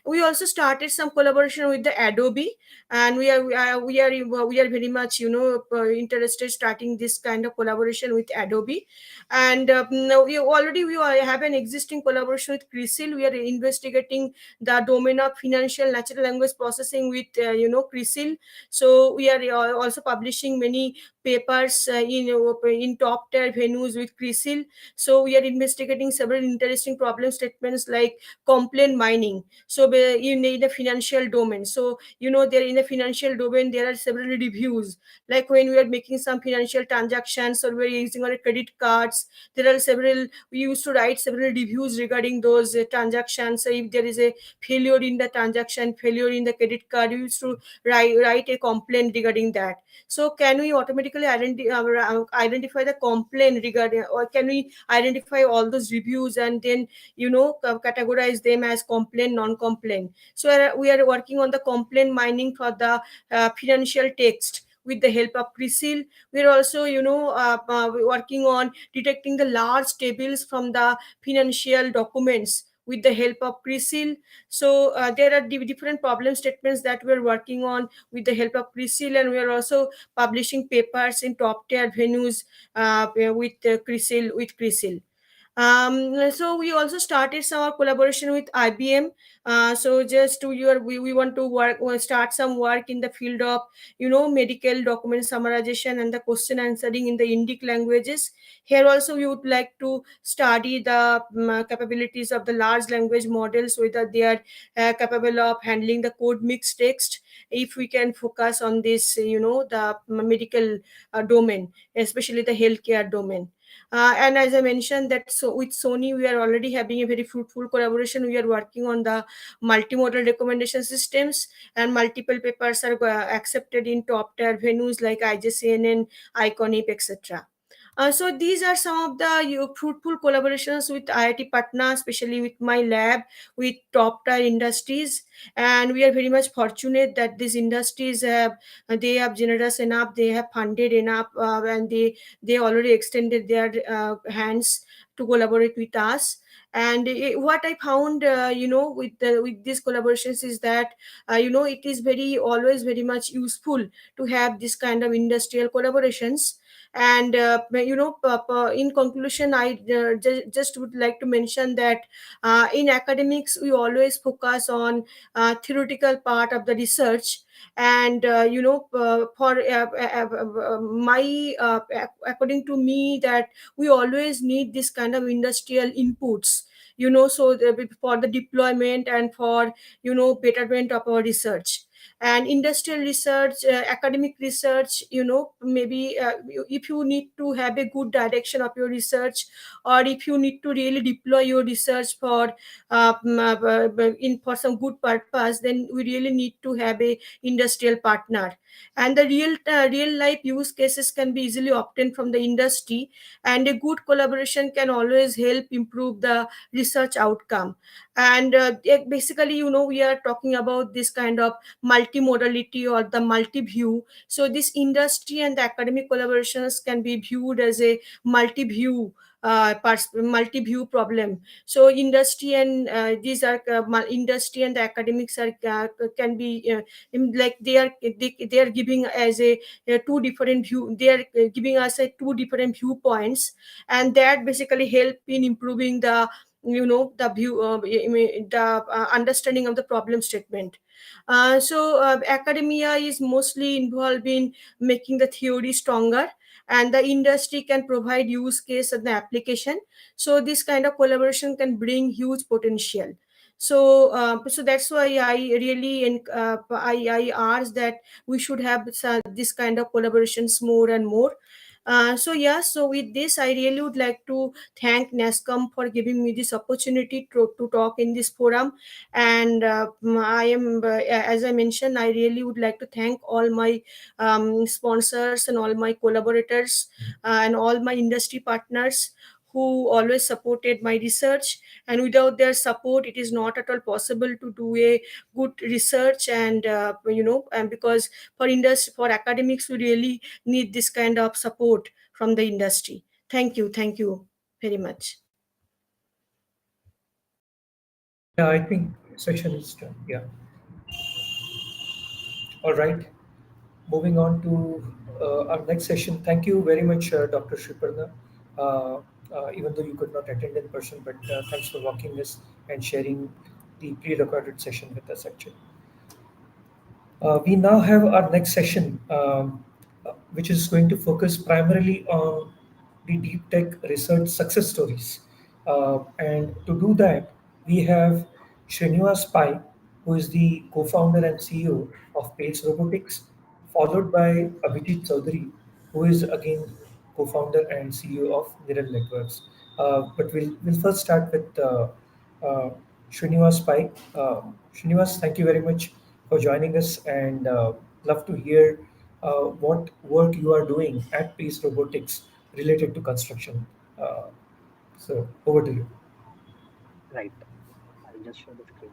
We also started some collaboration with the Adobe, and we are very much interested starting this kind of collaboration with Adobe. And now we have an existing collaboration with CRISIL. We are investigating the domain of financial natural language processing with CRISIL. So we are also publishing many papers in top tier venues with CRISIL. So we are investigating several interesting problem statements like complaint mining. So you need the financial domain. So there in the financial domain there are several reviews, like when we are making some financial transactions or we are using our credit cards, there are several, we used to write several reviews regarding those transactions. So if there is a failure in the transaction, failure in the credit card, we used to write a complaint regarding that. So can we automatically identify the complaint regarding, or can we identify all those reviews and then categorize them as complaint, non-complaint? So we are working on the complaint mining for the financial text with the help of CRISIL. We are also working on detecting the large tables from the financial documents with the help of CRISIL. So there are different problem statements that we're working on with the help of CRISIL, and we are also publishing papers in top tier venues with CRISIL. So we also started some collaboration with IBM. So just to we want to start some work in the field of medical document summarization and the question answering in the Indic languages. Here also we would like to study the capabilities of the large language models, whether they are capable of handling the code mixed text. If we can focus on this, the medical domain, especially the healthcare domain. And as I mentioned that, so with Sony we are already having a very fruitful collaboration. We are working on the multimodal recommendation systems, and multiple papers are accepted in top tier venues like IJCNN, Iconip, etc. So these are some of the fruitful collaborations with IIT Patna, especially with my lab, with top tier industries. And we are very much fortunate that these industries have generous enough, they have funded enough, and they already extended their hands to collaborate with us. And what I found with these collaborations is that it is always very much useful to have this kind of industrial collaborations. And in conclusion, I just would like to mention that in academics we always focus on theoretical part of the research. And for my according to me, that we always need this kind of industrial inputs, so for the deployment and for betterment of our research. And industrial research, academic research, maybe if you need to have a good direction of your research, or if you need to really deploy your research for for some good purpose, then we really need to have a industrial partner. And the real life use cases can be easily obtained from the industry, and a good collaboration can always help improve the research outcome. And basically, we are talking about this kind of multimodality or the multi-view. So this industry and the academic collaborations can be viewed as a multi-view multi-view problem. So industry and these are industry and the academics are can be like they are giving as a two different view. They are giving us a two different viewpoints, and that basically help in improving the the view the understanding of the problem statement. So academia is mostly involved in making the theory stronger, and the industry can provide use case and the application. So this kind of collaboration can bring huge potential. So that's why I really I urge that we should have this kind of collaborations more and more. So with this, I really would like to thank Nasscom for giving me this opportunity to talk in this forum. And I am, as I mentioned, I really would like to thank all my sponsors and all my collaborators and all my industry partners who always supported my research. And without their support, it is not at all possible to do a good research. And and because for academics, we really need this kind of support from the industry. Thank you very much. Yeah, I think session is done. Yeah. All right. Moving on to our next session. Thank you very much, Dr. Shriparna. Even though you could not attend in person, but thanks for walking us and sharing the pre-recorded session with us, actually. We now have our next session, which is going to focus primarily on the deep tech research success stories. And to do that, we have Srinivas Pai, who is the co-founder and CEO of Pace Robotics, followed by Abhijit Chaudhary, who is again co-founder and CEO of Neural Networks. But we'll first start with uh, Srinivas Pai. Srinivas, thank you very much for joining us, and love to hear what work you are doing at Pace Robotics related to construction. So over to you. Right. I'll just show the screen.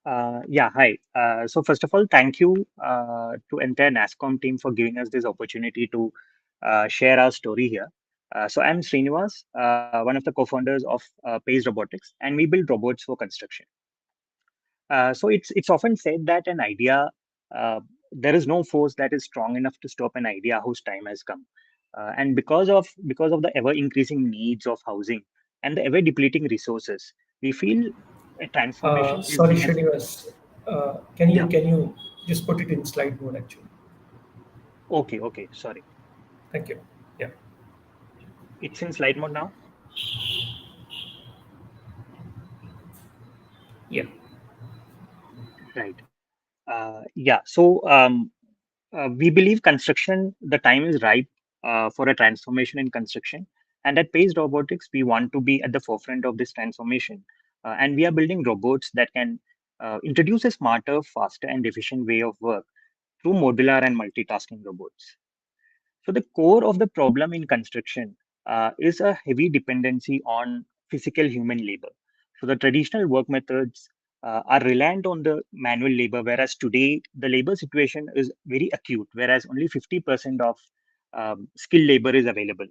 Yeah, hi. So first of all, thank you to entire Nasscom team for giving us this opportunity to share our story here. So I'm Srinivas, one of the co-founders of Pace Robotics, and we build robots for construction. So it's often said that an idea, there is no force that is strong enough to stop an idea whose time has come. And because of the ever increasing needs of housing and the ever depleting resources, we feel a transformation is Sorry, necessary. Srinivas. Can you Yeah. can you just put it in slide mode actually? Okay. Okay. Sorry. Thank you. Yeah. It's in slide mode now. Yeah. Right. Yeah. So we believe construction, the time is ripe for a transformation in construction. And at Pace Robotics, we want to be at the forefront of this transformation. And we are building robots that can introduce a smarter, faster, and efficient way of work through modular and multitasking robots. So the core of the problem in construction is a heavy dependency on physical human labor. So the traditional work methods are reliant on the manual labor, whereas today the labor situation is very acute, whereas only 50% of skilled labor is available.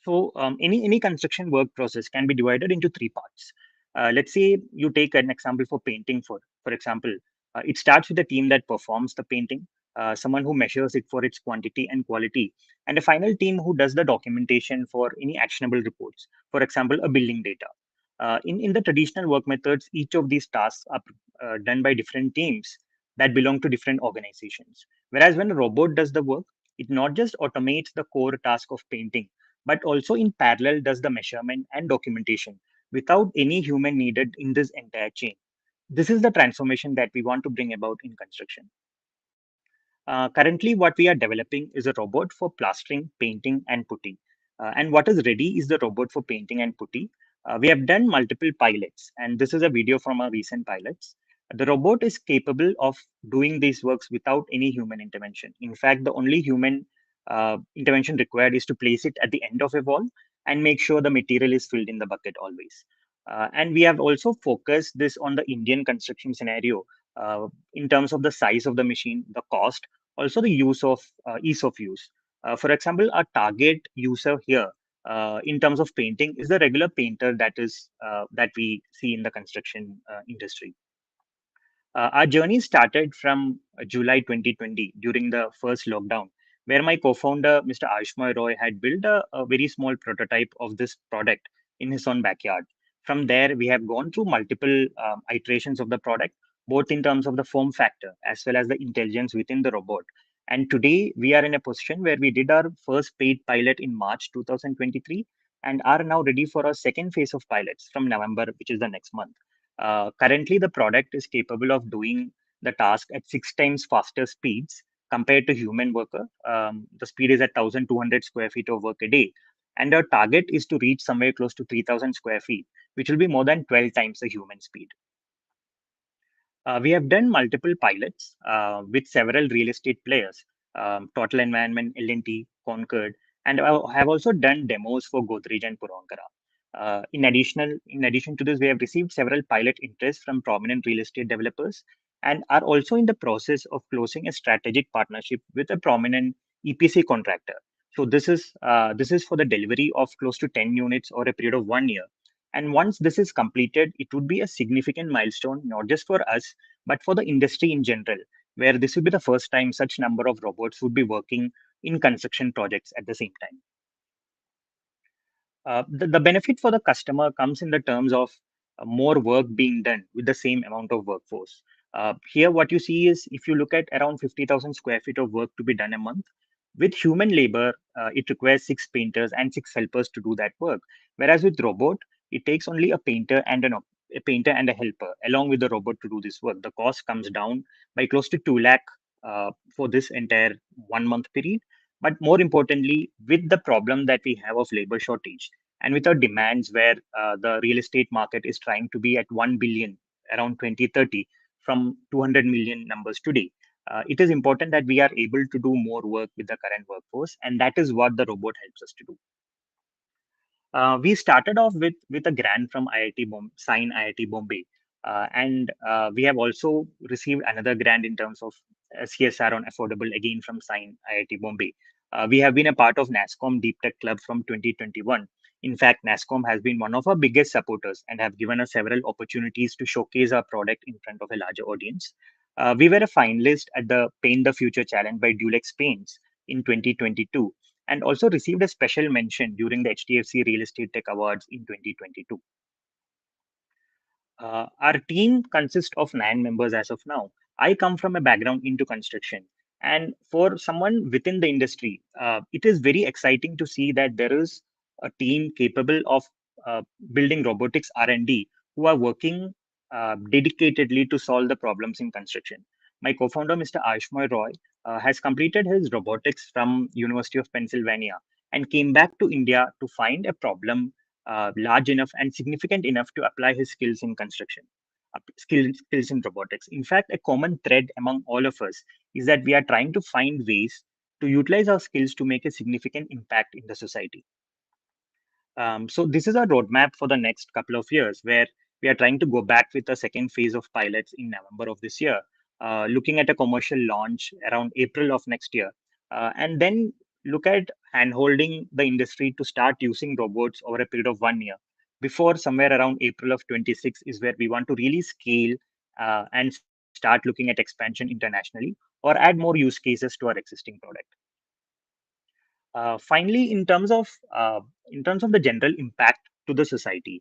So any construction work process can be divided into three parts. Let's say you take an example for painting. For example, it starts with a team that performs the painting, someone who measures it for its quantity and quality, and a final team who does the documentation for any actionable reports. For example, a building data. In the traditional work methods, each of these tasks are done by different teams that belong to different organizations. Whereas when a robot does the work, it not just automates the core task of painting, but also in parallel does the measurement and documentation without any human needed in this entire chain. This is the transformation that we want to bring about in construction. Currently, what we are developing is a robot for plastering, painting, and putty. And what is ready is the robot for painting and putty. We have done multiple pilots, and this is a video from our recent pilots. The robot is capable of doing these works without any human intervention. In fact, the only human intervention required is to place it at the end of a wall and make sure the material is filled in the bucket always. And we have also focused this on the Indian construction scenario in terms of the size of the machine, the cost, also the use of ease of use. For example, our target user here in terms of painting is the regular painter that we see in the construction industry. Our journey started from July 2020 during the first lockdown, where my co-founder, Mr. Ayushmoy Roy, had built a very small prototype of this product in his own backyard. From there, we have gone through multiple iterations of the product, both in terms of the form factor as well as the intelligence within the robot. And today, we are in a position where we did our first paid pilot in March 2023 and are now ready for our second phase of pilots from November, which is the next month. Currently, the product is capable of doing the task at 6 times faster speeds compared to human worker. The speed is at 1,200 square feet of work a day. And our target is to reach somewhere close to 3,000 square feet, which will be more than 12 times the human speed. We have done multiple pilots with several real estate players, Total Environment, L&T, Concord, and I have also done demos for Godrej and Purankara. In addition to this, we have received several pilot interests from prominent real estate developers and are also in the process of closing a strategic partnership with a prominent EPC contractor. So this is for the delivery of close to 10 units over a period of 1 year. And once this is completed, it would be a significant milestone, not just for us, but for the industry in general, where this would be the first time such number of robots would be working in construction projects at the same time. The benefit for the customer comes in the terms of more work being done with the same amount of workforce. Here, what you see is if you look at around 50,000 square feet of work to be done a month, with human labor, it requires 6 painters and 6 helpers to do that work. Whereas with robot, it takes only a painter and a helper along with the robot to do this work. The cost comes down by close to 2 lakh for this entire 1 month period. But more importantly, with the problem that we have of labor shortage and with our demands where the real estate market is trying to be at 1 billion around 2030 from 200 million numbers today, it is important that we are able to do more work with the current workforce, and that is what the robot helps us to do. We started off with a grant from IIT Bombay, And we have also received another grant in terms of CSR on affordable again from Sign IIT Bombay. We have been a part of Nasscom DeepTech Club from 2021. In fact, Nasscom has been one of our biggest supporters and have given us several opportunities to showcase our product in front of a larger audience. We were a finalist at the Paint the Future Challenge by Dulex Paints in 2022 and also received a special mention during the HDFC Real Estate Tech Awards in 2022. Our team consists of 9 members as of now. I come from a background into construction. And for someone within the industry, it is very exciting to see that there is a team capable of building robotics R&D who are working dedicatedly to solve the problems in construction. My co-founder, Mr. Ashmoy Roy, has completed his robotics from University of Pennsylvania and came back to India to find a problem large enough and significant enough to apply his skills in construction, skills in robotics. In fact, a common thread among all of us is that we are trying to find ways to utilize our skills to make a significant impact in the society. So this is our roadmap for the next couple of years, where we are trying to go back with a second phase of pilots in November of this year, looking at a commercial launch around April of next year, and then look at handholding the industry to start using robots over a period of 1 year. Before somewhere around April of 26 is where we want to really scale and start looking at expansion internationally or add more use cases to our existing product. Finally, in terms of the general impact to the society,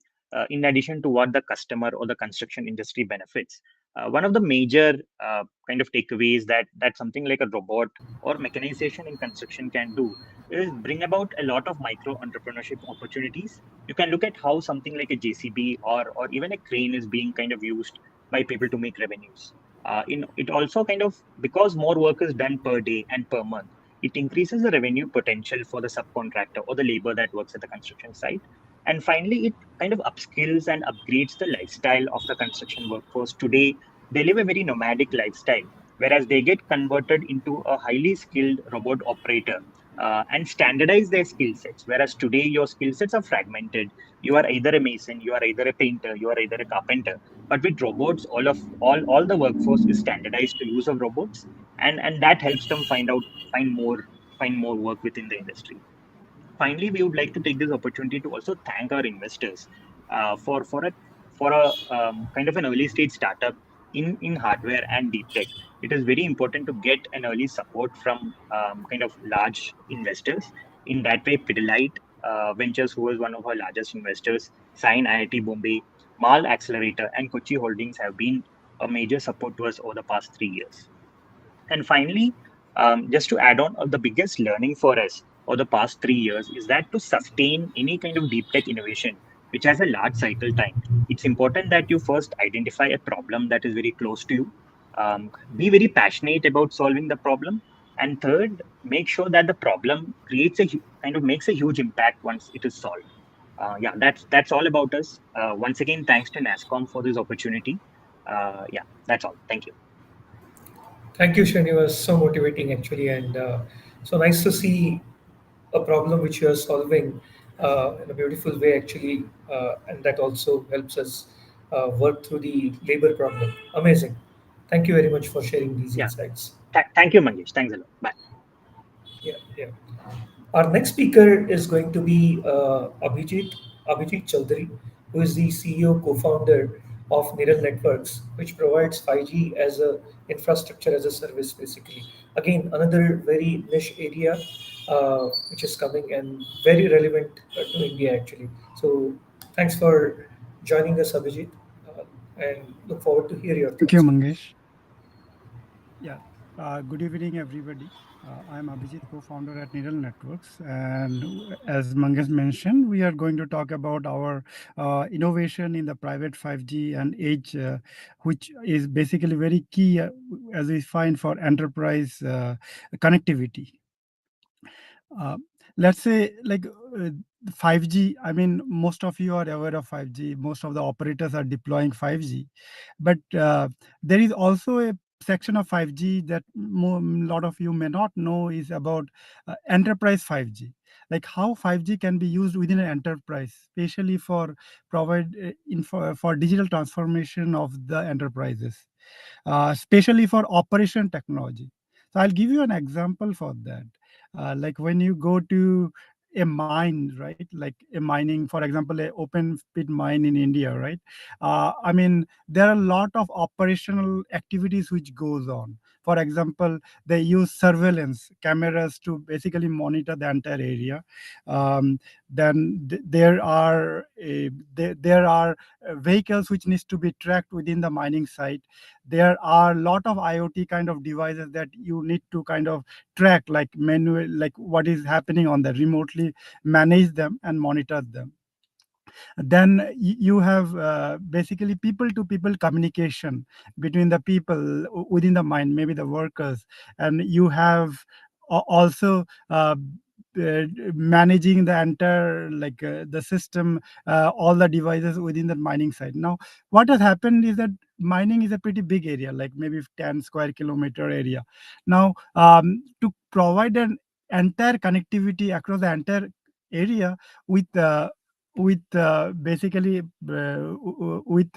in addition to what the customer or the construction industry benefits, one of the major kind of takeaways that something like a robot or mechanization in construction can do is bring about a lot of micro entrepreneurship opportunities. You can look at how something like a JCB or even a crane is being kind of used by people to make revenues. It also kind of, because more work is done per day and per month, it increases the revenue potential for the subcontractor or the labor that works at the construction site. And finally, it kind of upskills and upgrades the lifestyle of the construction workforce. Today, they live a very nomadic lifestyle, whereas they get converted into a highly skilled robot operator and standardize their skill sets. Whereas today, your skill sets are fragmented. You are either a mason, you are either a painter, you are either a carpenter. But with robots, all the workforce is standardized to use of robots, and that helps them find more work within the industry. Finally, we would like to take this opportunity to also thank our investors for a kind of an early stage startup in hardware and deep tech. It is very important to get an early support from kind of large investors. In that way, Pidilite Ventures, who is one of our largest investors, Sign IIT Bombay, Mal Accelerator, and Kochi Holdings have been a major support to us over the past 3 years. And finally, just to add on, the biggest learning for us over the past 3 years is that to sustain any kind of deep tech innovation, which has a large cycle time, it's important that you first identify a problem that is very close to you, be very passionate about solving the problem, and third, make sure that the problem creates kind of makes a huge impact once it is solved. Yeah, that's all about us. Once again, thanks to Nasscom for this opportunity. Yeah, that's all. Thank you. Thank you, Srinivas. So motivating, actually, and so nice to see a problem which you are solving in a beautiful way, actually, and that also helps us work through the labor problem. Amazing. Thank you very much for sharing these Yeah. insights. Thank you, Mangesh. Thanks a lot. Bye. Yeah, yeah. Our next speaker is going to be Abhijit Chaudhary, who is the CEO co-founder of Neural Networks, which provides 5G as a infrastructure as a service, basically. Again, another very niche area which is coming and very relevant to India, actually. So, thanks for joining us, Abhijit, and look forward to hear your Thank you, thoughts. Mangesh. Yeah. Good evening, everybody. I'm Abhijit, co-founder at Neural Networks, and as Mangesh mentioned, we are going to talk about our innovation in the private 5G and edge, which is basically very key, as we find for enterprise connectivity. Let's say, like 5G, I mean, most of you are aware of 5G. Most of the operators are deploying 5G, but there is also a section of 5G that a lot of you may not know is about enterprise 5G. like how 5G can be used within an enterprise, especially for provide for digital transformation of the enterprises, especially for operation technology. So I'll give you an example for that. Like when you go to a mine, right? Like a mining, for example, a open pit mine in India, right? I mean, there are a lot of operational activities which goes on. For example, they use surveillance cameras to basically monitor the entire area. There are vehicles which needs to be tracked within the mining site. There are a lot of IoT kind of devices that you need to kind of track, like manual, like what is happening on the remotely, manage them and monitor them. Then you have basically people to people communication between the people within the mine, maybe the workers, and you have also managing the entire, like the system, all the devices within the mining site. Now what has happened is that mining is a pretty big area, like maybe 10 square kilometer area. Now to provide an entire connectivity across the entire area with basically with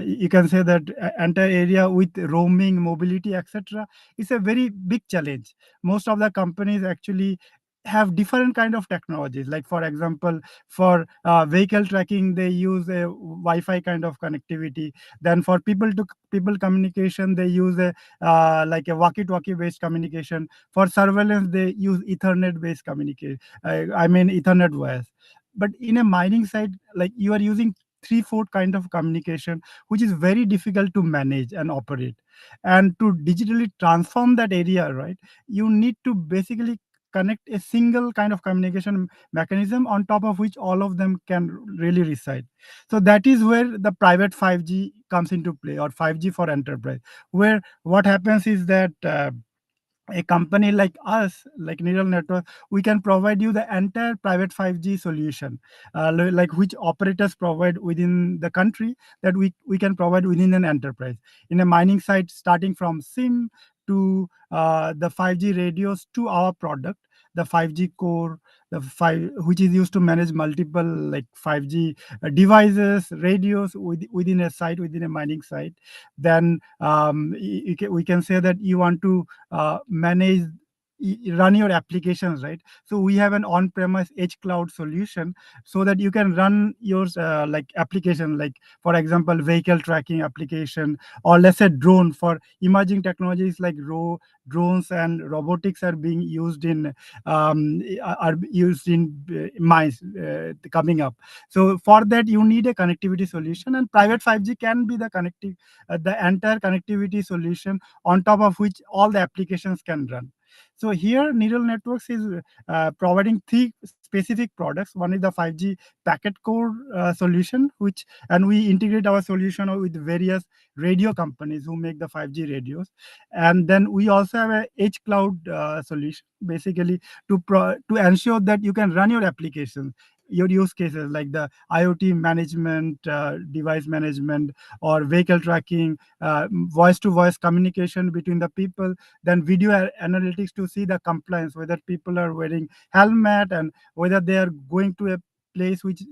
you can say that entire area with roaming, mobility, etc., is a very big challenge. Most of the companies actually have different kind of technologies, like for example, for vehicle tracking they use a Wi-Fi kind of connectivity. Then for people to people communication they use a like a walkie-talkie based communication. For surveillance they use ethernet based communication, I mean ethernet wires. But in a mining site, like you are using three-fourth kind of communication, which is very difficult to manage and operate. And to digitally transform that area, right, you need to basically connect a single kind of communication mechanism on top of which all of them can really reside. So that is where the private 5G comes into play, or 5G for enterprise, where what happens is that a company like us, like Neural Network, we can provide you the entire private 5G solution, like which operators provide within the country, that we can provide within an enterprise. In a mining site, starting from SIM to the 5G radios to our product, the 5G core, the five which is used to manage multiple like 5G devices, radios within a site, within a mining site. Then we can say that you want to manage run your applications, right? So we have an on-premise edge cloud solution, so that you can run your like application, like for example vehicle tracking application, or let's say drone. For emerging technologies like drones and robotics are being used in mines coming up. So for that you need a connectivity solution, and private 5G can be the connecting the entire connectivity solution on top of which all the applications can run. So here neural networks is providing three specific products. One is the 5G packet core solution, which, and we integrate our solution with various radio companies who make the 5G radios. And then we also have a edge cloud solution, basically to ensure that you can run your applications, your use cases, like the IoT management, device management, or vehicle tracking, voice to voice communication between the people, then video analytics to see the compliance, whether people are wearing helmet and whether they are going to a place which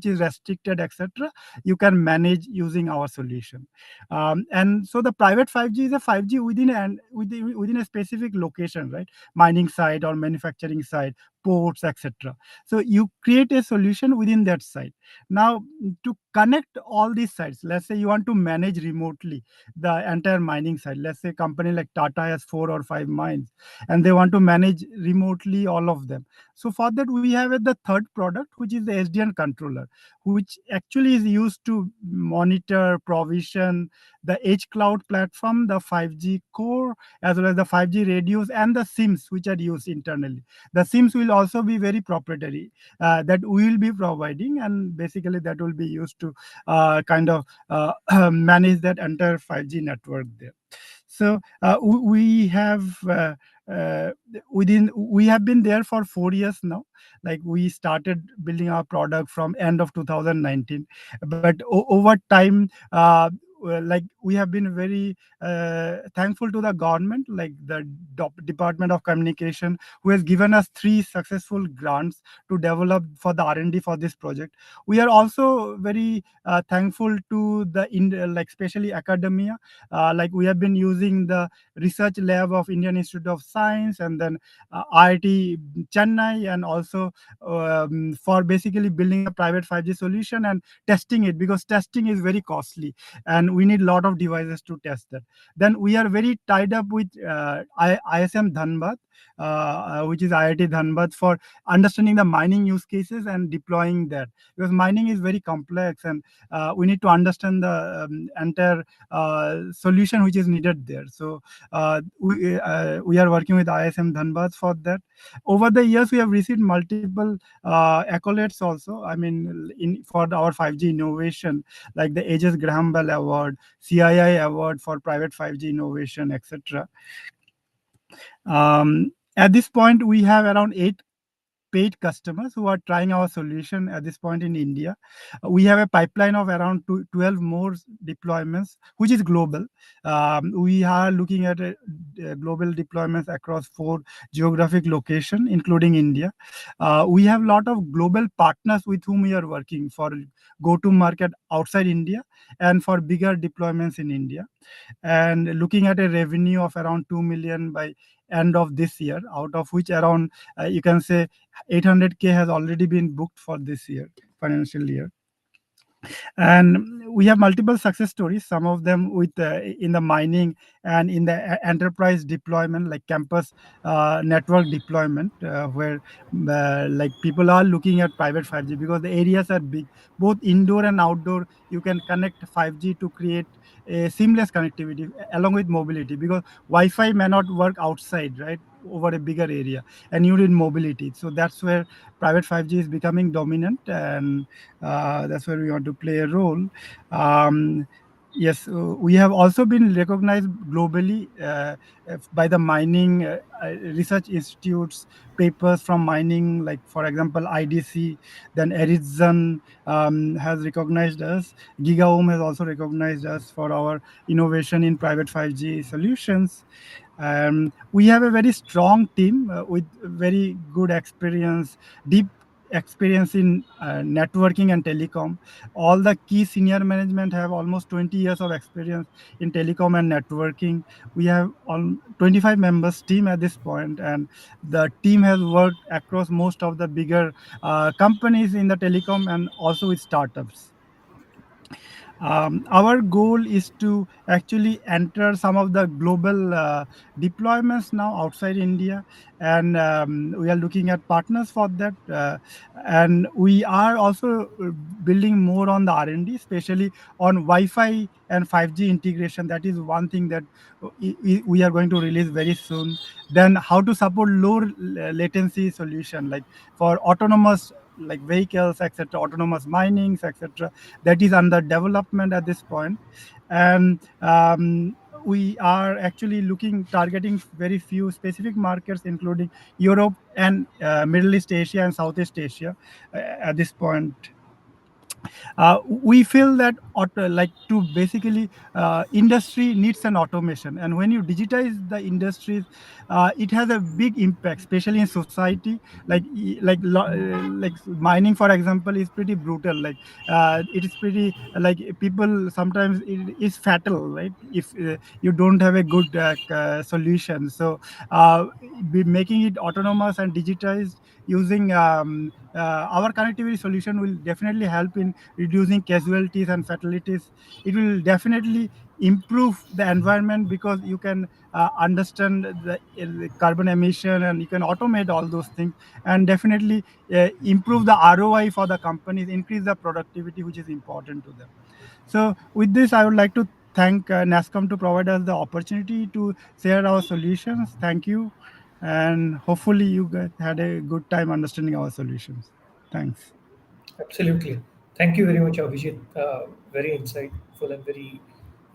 is restricted, etc. You can manage using our solution. And so the private 5G is a 5G within a specific location, right? Mining site or manufacturing site, ports, etc. So you create a solution within that site. Now to connect all these sites, let's say you want to manage remotely the entire mining site. Let's say a company like Tata has 4 or 5 mines and they want to manage remotely all of them. So for that we have the third product, which is the SDN controller, which actually is used to monitor, provision the edge cloud platform, the 5G core, as well as the 5G radios and the SIMs which are used internally. The SIMs will also be very proprietary, that we will be providing, and basically that will be used to kind of manage that entire 5G network there. So we have we have been there for 4 years now. Like we started building our product from end of 2019, but over time like we have been very thankful to the government, like the Department of Communication, who has given us 3 successful grants to develop for the R&D for this project. We are also very thankful to like especially academia, like we have been using the research lab of Indian Institute of Science, and then IIT Chennai, and also for basically building a private 5G solution and testing it, because testing is very costly and we need a lot of devices to test that. Then we are very tied up with ISM Dhanbad, which is IIT Dhanbad, for understanding the mining use cases and deploying that, because mining is very complex and we need to understand the entire solution which is needed there. So we are working with ISM Dhanbad for that. Over the years, we have received multiple accolades also. I mean, for our 5G innovation, like the Aegis Graham Bell Award, CII Award for Private 5G Innovation, etc. At this point, we have around 8 paid customers who are trying our solution at this point in India. We have a pipeline of around 12 more deployments, which is global. We are looking at global deployments across 4 geographic locations, including India. We have a lot of global partners with whom we are working for go-to-market outside India and for bigger deployments in India. And looking at a revenue of around 2 million by end of this year, out of which around you can say 800K has already been booked for this year, financial year. And we have multiple success stories, some of them with in the mining and in the enterprise deployment, like campus network deployment, where like people are looking at private 5G because the areas are big, both indoor and outdoor. You can connect 5G to create a seamless connectivity along with mobility, because Wi-Fi may not work outside, right, over a bigger area, and you need mobility. So that's where private 5G is becoming dominant, and that's where we want to play a role. Yes, we have also been recognized globally by the mining research institutes, papers from mining, like for example IDC, then Ericsson has recognized us. GigaOM has also recognized us for our innovation in private 5G solutions. We have a very strong team with very good experience, deep experience in networking and telecom. All the key senior management have almost 20 years of experience in telecom and networking. We have 25 members team at this point, and the team has worked across most of the bigger companies in the telecom and also with startups. Our goal is to actually enter some of the global deployments now outside India, and we are looking at partners for that. And we are also building more on the R&D, especially on Wi-Fi and 5G integration. That is one thing that we are going to release very soon. Then how to support low latency solution, like for autonomous like vehicles, etc., autonomous minings, etc. That is under development at this point. And we are actually targeting very few specific markets, including Europe and Middle East Asia and Southeast Asia at this point. We feel that like to basically industry needs an automation, and when you digitize the industries, it has a big impact, especially in society. Like mining, for example, is pretty brutal. Like it is pretty like people sometimes it is fatal, right, if you don't have a good solution. So be making it autonomous and digitized using our connectivity solution will definitely help in reducing casualties and fatalities. It will definitely improve the environment because you can understand the carbon emission, and you can automate all those things, and definitely improve the ROI for the companies, increase the productivity, which is important to them. So with this, I would like to thank Nasscom to provide us the opportunity to share our solutions. Thank you. And hopefully you guys had a good time understanding our solutions. Thanks. Absolutely. Thank you very much, Abhijit. Very insightful and very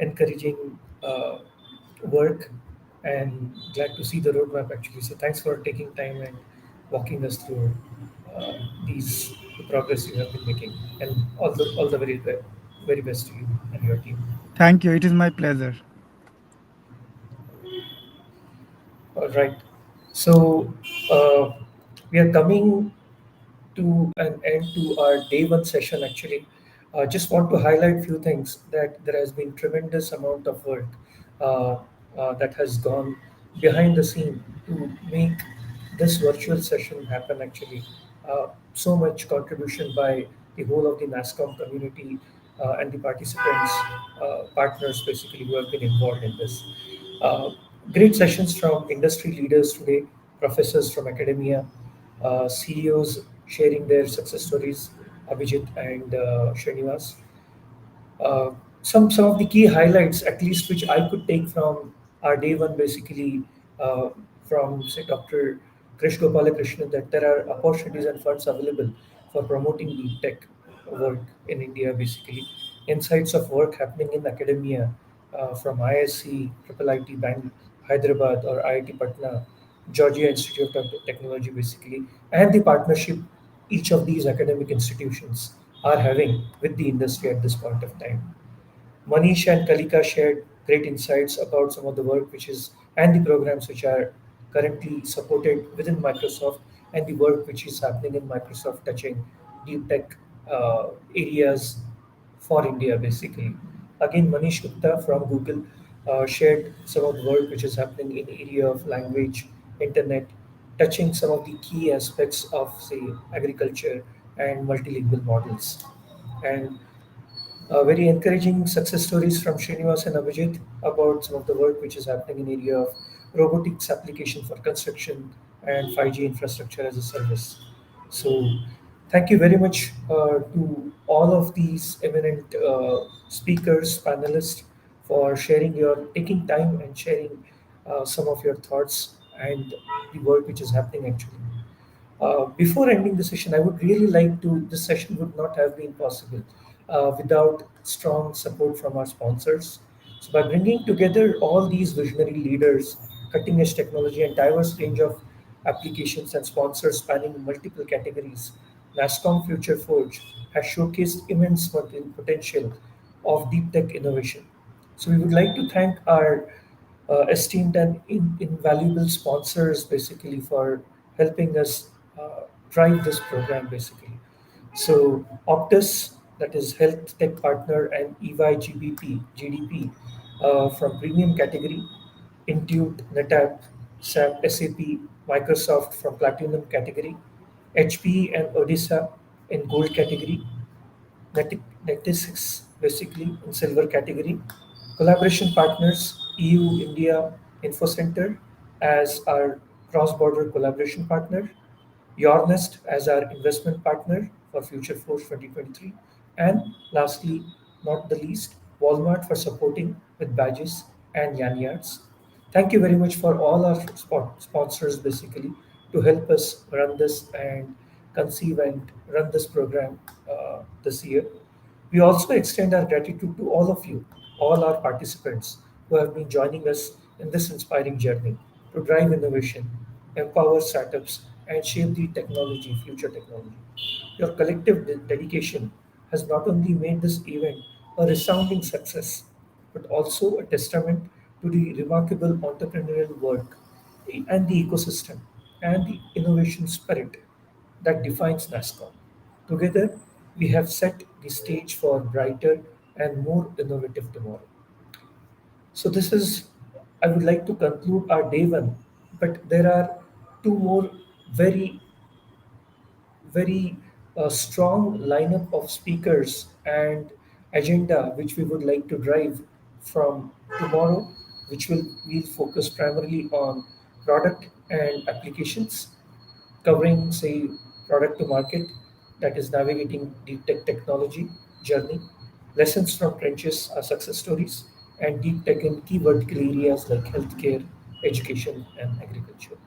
encouraging work, and glad to see the roadmap actually. So thanks for taking time and walking us through these the progress you have been making, and all the very best to you and your team. Thank you. It is my pleasure. All right. So uh, we are coming to an end to our day one session actually. Just want to highlight few things that there has been tremendous amount of work uh, that has gone behind the scene to make this virtual session happen actually. So much contribution by the whole of the Nasscom community and the participants, partners basically who have been involved in this. Uh, Great sessions from industry leaders today, professors from academia, CEOs sharing their success stories, Abhijit and Srinivas. Uh, some of the key highlights, at least which I could take from our day one, basically uh, from say Dr. Krish Gopalakrishnan, that there are opportunities and funds available for promoting deep tech work in India. Basically, insights of work happening in academia from ISC, Triple IT Bank, Hyderabad, or IIT Patna, Georgia Institute of Technology, basically, and the partnership each of these academic institutions are having with the industry at this point of time. Manish and Kalika shared great insights about some of the work which is and the programs which are currently supported within Microsoft and the work which is happening in Microsoft touching deep tech areas for India basically. Again, Manish Gupta from Google shared some of the work which is happening in area of language, internet, touching some of the key aspects of say agriculture and multilingual models. And very encouraging success stories from Srinivas and Abhijit about some of the work which is happening in area of robotics application for construction and 5G infrastructure as a service. So, thank you very much to all of these eminent speakers, panelists, for sharing your taking time and sharing some of your thoughts and the work which is happening actually. Before ending the session, I would really like to, this session would not have been possible without strong support from our sponsors. So, by bringing together all these visionary leaders, cutting edge technology, and diverse range of applications and sponsors spanning multiple categories, Nasscom Future Forge has showcased immense potential of deep tech innovation. So, we would like to thank our esteemed and invaluable sponsors basically for helping us drive this program basically. So Optus, that is Health Tech Partner, and EY GDP from premium category, Intuit, NetApp, SAP, Microsoft from platinum category, HP and Odisha in gold category, 96 basically in silver category. Collaboration partners EU, India, InfoCenter as our cross-border collaboration partner, Yournest as our investment partner for Future Force 2023, and lastly, not the least, Walmart for supporting with badges and lanyards. Thank you very much for all our sponsors basically to help us run this and conceive and run this program this year. We also extend our gratitude to all of you, all our participants who have been joining us in this inspiring journey to drive innovation, empower startups, and shape the technology, future technology. Your collective dedication has not only made this event a resounding success, but also a testament to the remarkable entrepreneurial work and the ecosystem and the innovation spirit that defines Nasscom. Together, we have set the stage for brighter and more innovative tomorrow. So this is, I would like to conclude our day one, but there are two more very, very strong lineup of speakers and agenda which we would like to drive from tomorrow, which will focus primarily on product and applications covering, say, product to market, that is navigating deep tech technology journey, lessons from trenches are success stories, and deep tech in key vertical areas like healthcare, education, and agriculture.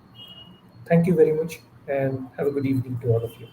Thank you very much, and have a good evening to all of you.